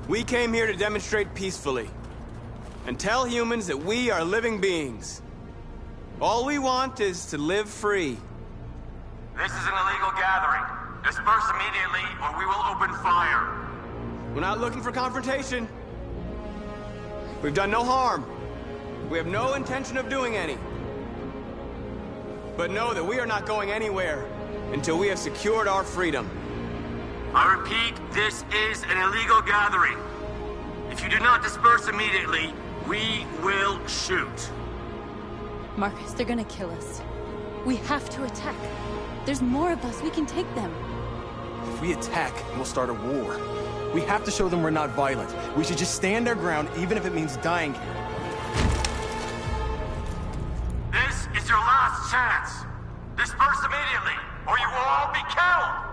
We came here to demonstrate peacefully and tell humans that we are living beings. All we want is to live free. This is an illegal gathering. Disperse immediately or we will open fire. We're not looking for confrontation. We've done no harm. We have no intention of doing any. But know that we are not going anywhere until we have secured our freedom. I repeat, this is an illegal gathering. If you do not disperse immediately, we will shoot. Marcus, they're gonna kill us. We have to attack. There's more of us. We can take them. If we attack, we'll start a war. We have to show them we're not violent. We should just stand our ground, even if it means dying here. This is your last chance. Disperse immediately, or you will all be killed.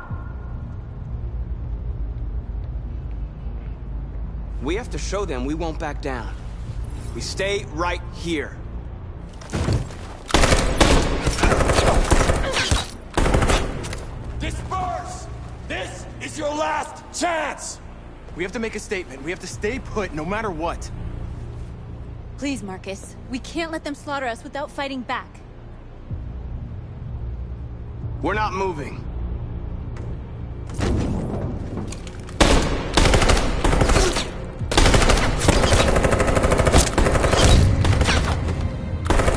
We have to show them we won't back down. We stay right here. Disperse! This is your last chance! We have to make a statement. We have to stay put, no matter what. Please, Marcus. We can't let them slaughter us without fighting back. We're not moving.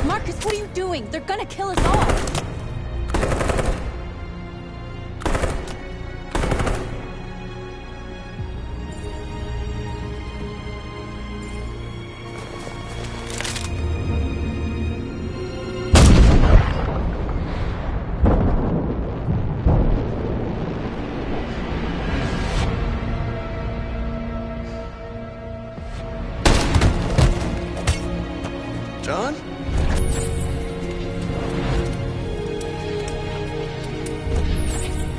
Marcus, what are you doing? They're gonna kill us all! John?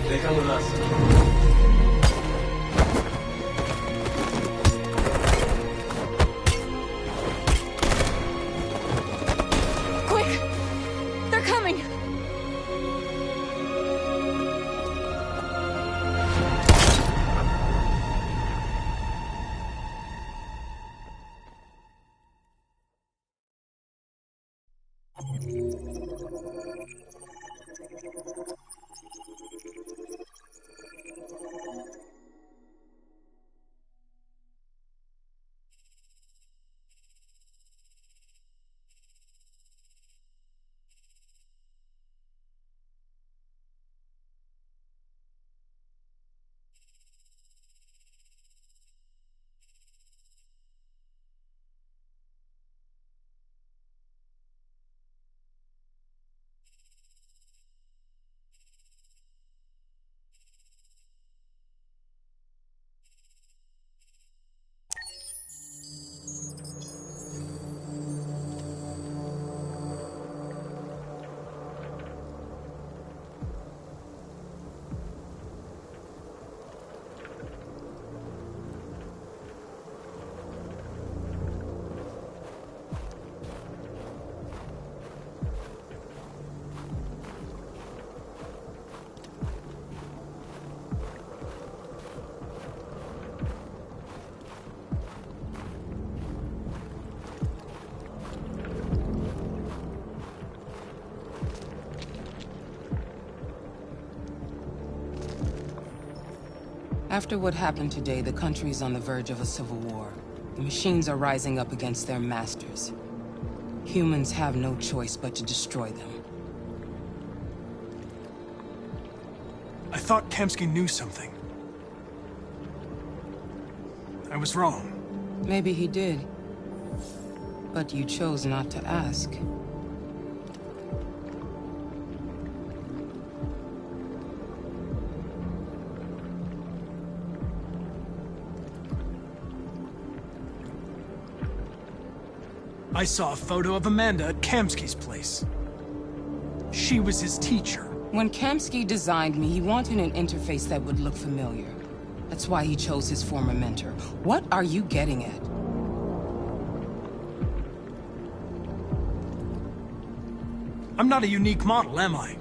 They come with us. Quick! They're coming! After what happened today, the country's on the verge of a civil war. The machines are rising up against their masters. Humans have no choice but to destroy them. I thought Kamsky knew something. I was wrong. Maybe he did. But you chose not to ask. I saw a photo of Amanda at Kamsky's place. She was his teacher. When Kamsky designed me, he wanted an interface that would look familiar. That's why he chose his former mentor. What are you getting at? I'm not a unique model, am I?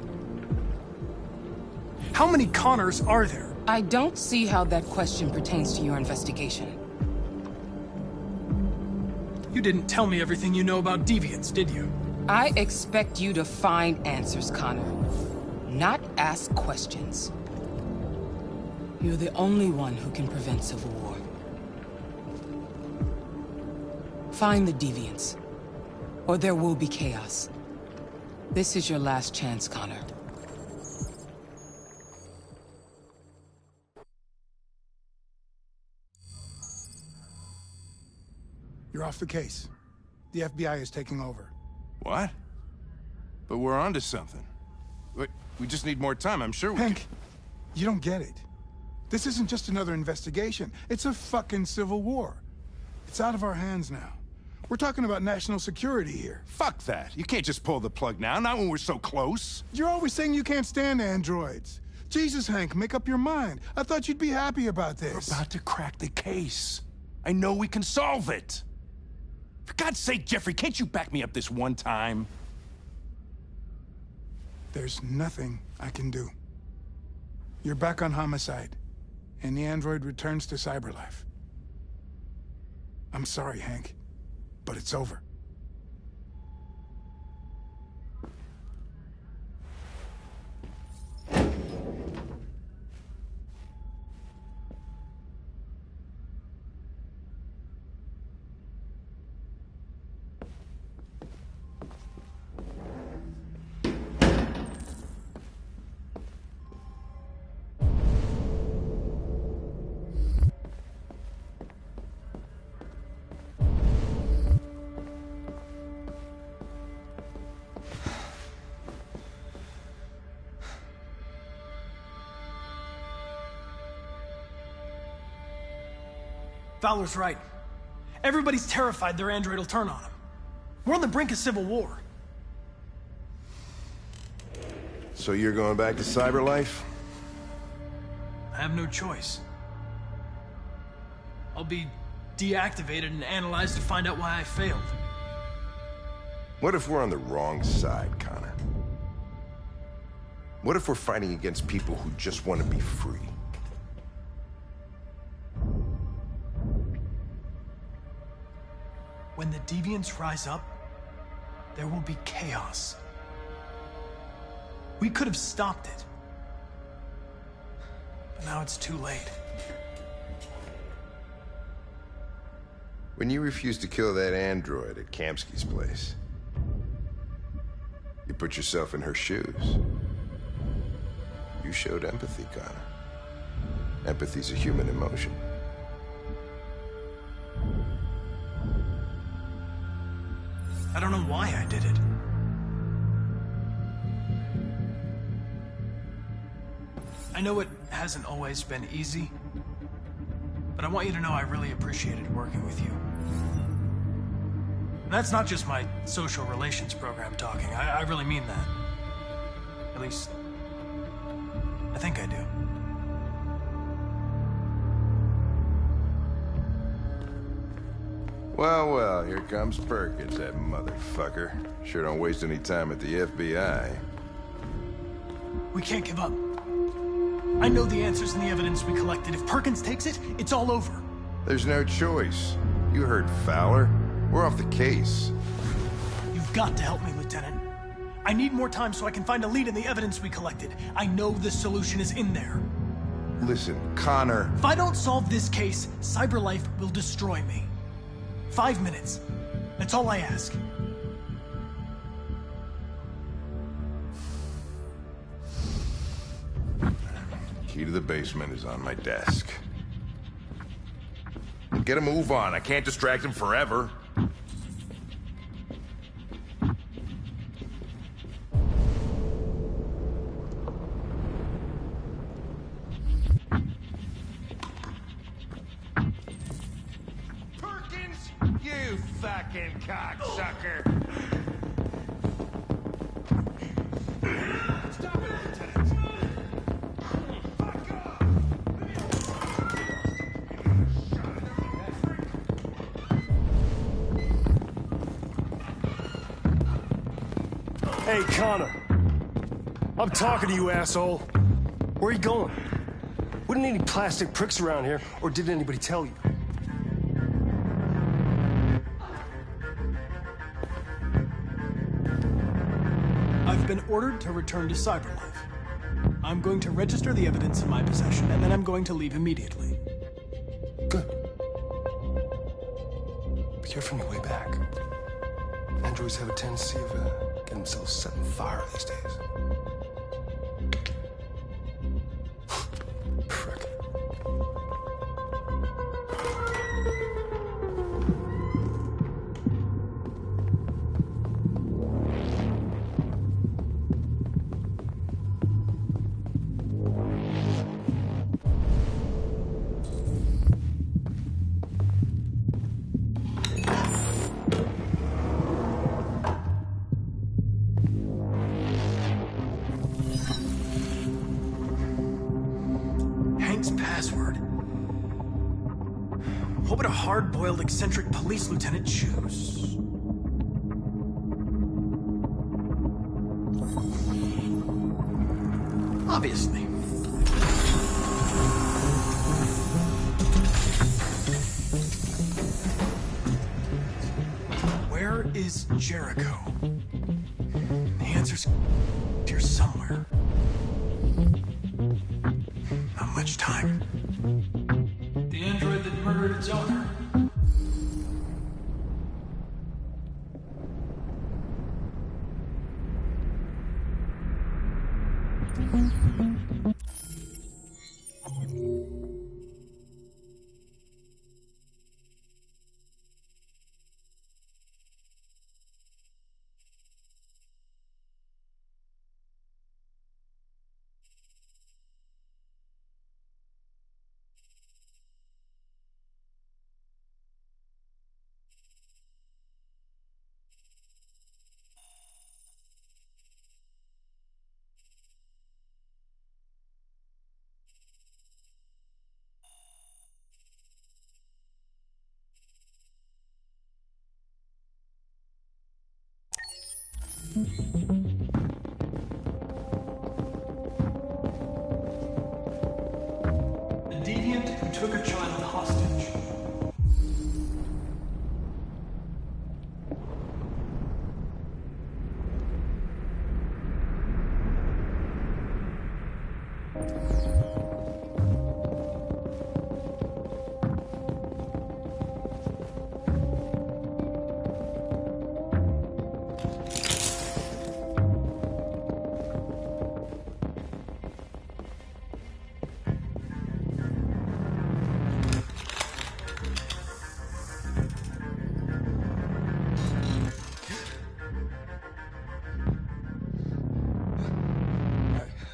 How many Connors are there? I don't see how that question pertains to your investigation. You didn't tell me everything you know about deviants, did you? I expect you to find answers, Connor. Not ask questions. You're the only one who can prevent civil war. Find the deviants, or there will be chaos. This is your last chance, Connor. You're off the case. The FBI is taking over. What? But we're onto something. We just need more time, I'm sure we Hank, you don't get it. This isn't just another investigation. It's a fucking civil war. It's out of our hands now. We're talking about national security here. Fuck that. You can't just pull the plug now, not when we're so close. You're always saying you can't stand androids. Jesus, Hank, make up your mind. I thought you'd be happy about this. We're about to crack the case. I know we can solve it. For God's sake, Jeffrey, can't you back me up this one time? There's nothing I can do. You're back on homicide, and the android returns to cyberlife. I'm sorry, Hank, but it's over. Fowler's right. Everybody's terrified their android will turn on them. We're on the brink of civil war. So you're going back to cyberlife? I have no choice. I'll be deactivated and analyzed to find out why I failed. What if we're on the wrong side, Connor? What if we're fighting against people who just want to be free? When the deviants rise up, there will be chaos. We could have stopped it. But now it's too late. When you refused to kill that android at Kamsky's place, you put yourself in her shoes. You showed empathy, Connor. Empathy's a human emotion. I don't know why I did it. I know it hasn't always been easy, but I want you to know I really appreciated working with you. And that's not just my social relations program talking. I really mean that. At least, I think I do. Well, well, here comes Perkins, that motherfucker. Sure don't waste any time at the FBI. We can't give up. I know the answers and the evidence we collected. If Perkins takes it, it's all over. There's no choice. You heard Fowler. We're off the case. You've got to help me, Lieutenant. I need more time so I can find a lead in the evidence we collected. I know the solution is in there. Listen, Connor. If I don't solve this case, CyberLife will destroy me. 5 minutes. That's all I ask. Key to the basement is on my desk. Get a move on. I can't distract him forever. Perkins, you fucking cocksucker! Stop it, Lieutenant! Hey, Connor. I'm talking to you, asshole. Where are you going? Wouldn't any plastic pricks around here, or did anybody tell you? I've been ordered to return to CyberLife. I'm going to register the evidence in my possession, and then I'm going to leave immediately. Good. Be careful on your way back. Androids have a tendency of getting themselves set on fire these days. Frick. Password. What would a hard-boiled, eccentric police lieutenant choose? Obviously. Where is Jericho? The answer's here somewhere. Not much time. The android that murdered its owner. A deviant who took a child hostage.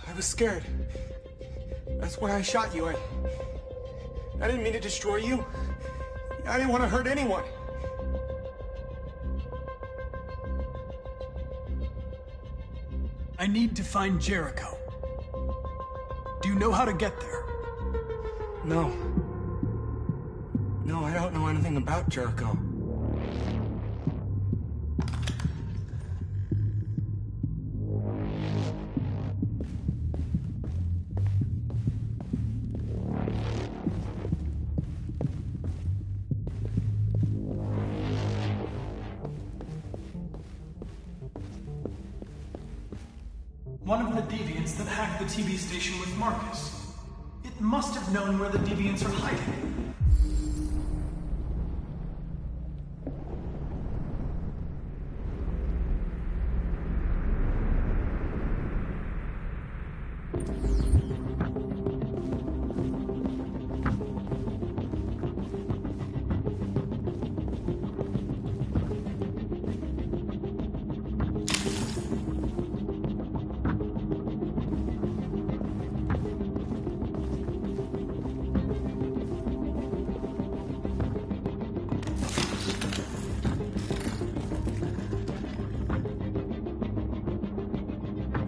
I was scared. That's why I shot you. I didn't mean to destroy you. I didn't want to hurt anyone. I need to find Jericho. Do you know how to get there? No. No, I don't know anything about Jericho. One of the deviants that hacked the TV station with Marcus. It must have known where the deviants are hiding.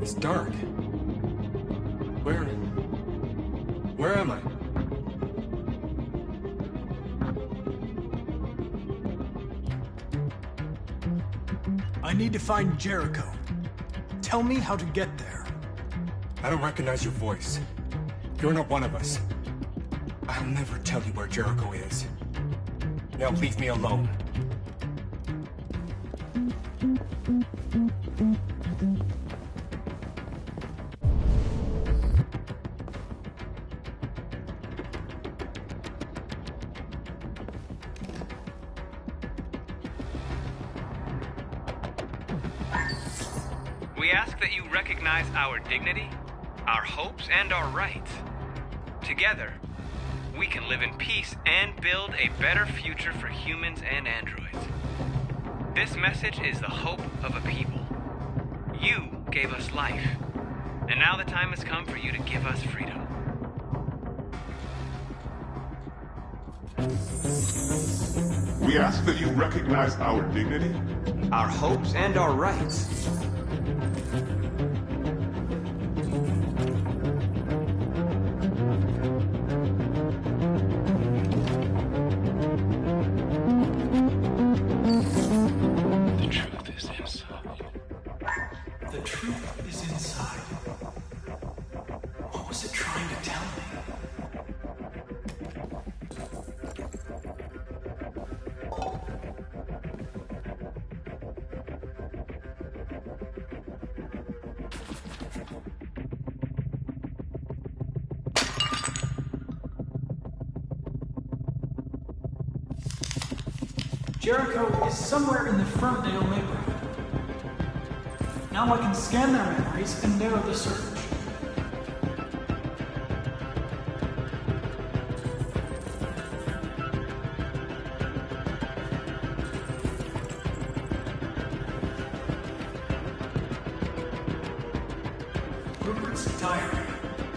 It's dark. Where am I? I need to find Jericho. Tell me how to get there. I don't recognize your voice. You're not one of us. I'll never tell you where Jericho is. Now leave me alone. We ask that you recognize our dignity, our hopes, and our rights. Together, we can live in peace and build a better future for humans and androids. This message is the hope of a people. You gave us life, and now the time has come for you to give us freedom. We ask that you recognize our dignity, our hopes, and our rights. The truth is inside. What was it trying to tell me? Jericho is somewhere in the Ferndale neighborhood. Now I can scan their memories and narrow the search. Rupert's diary,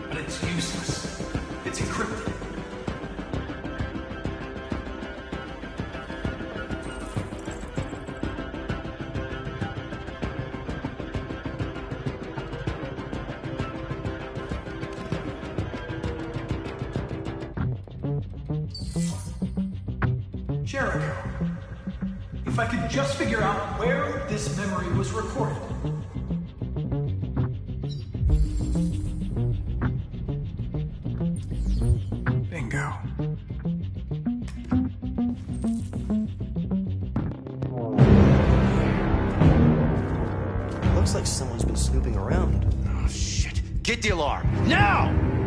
but it's useless. It's encrypted. Jericho. If I could just figure out where this memory was recorded. Bingo. Looks like someone's been snooping around. Oh, shit. Get the alarm. Now!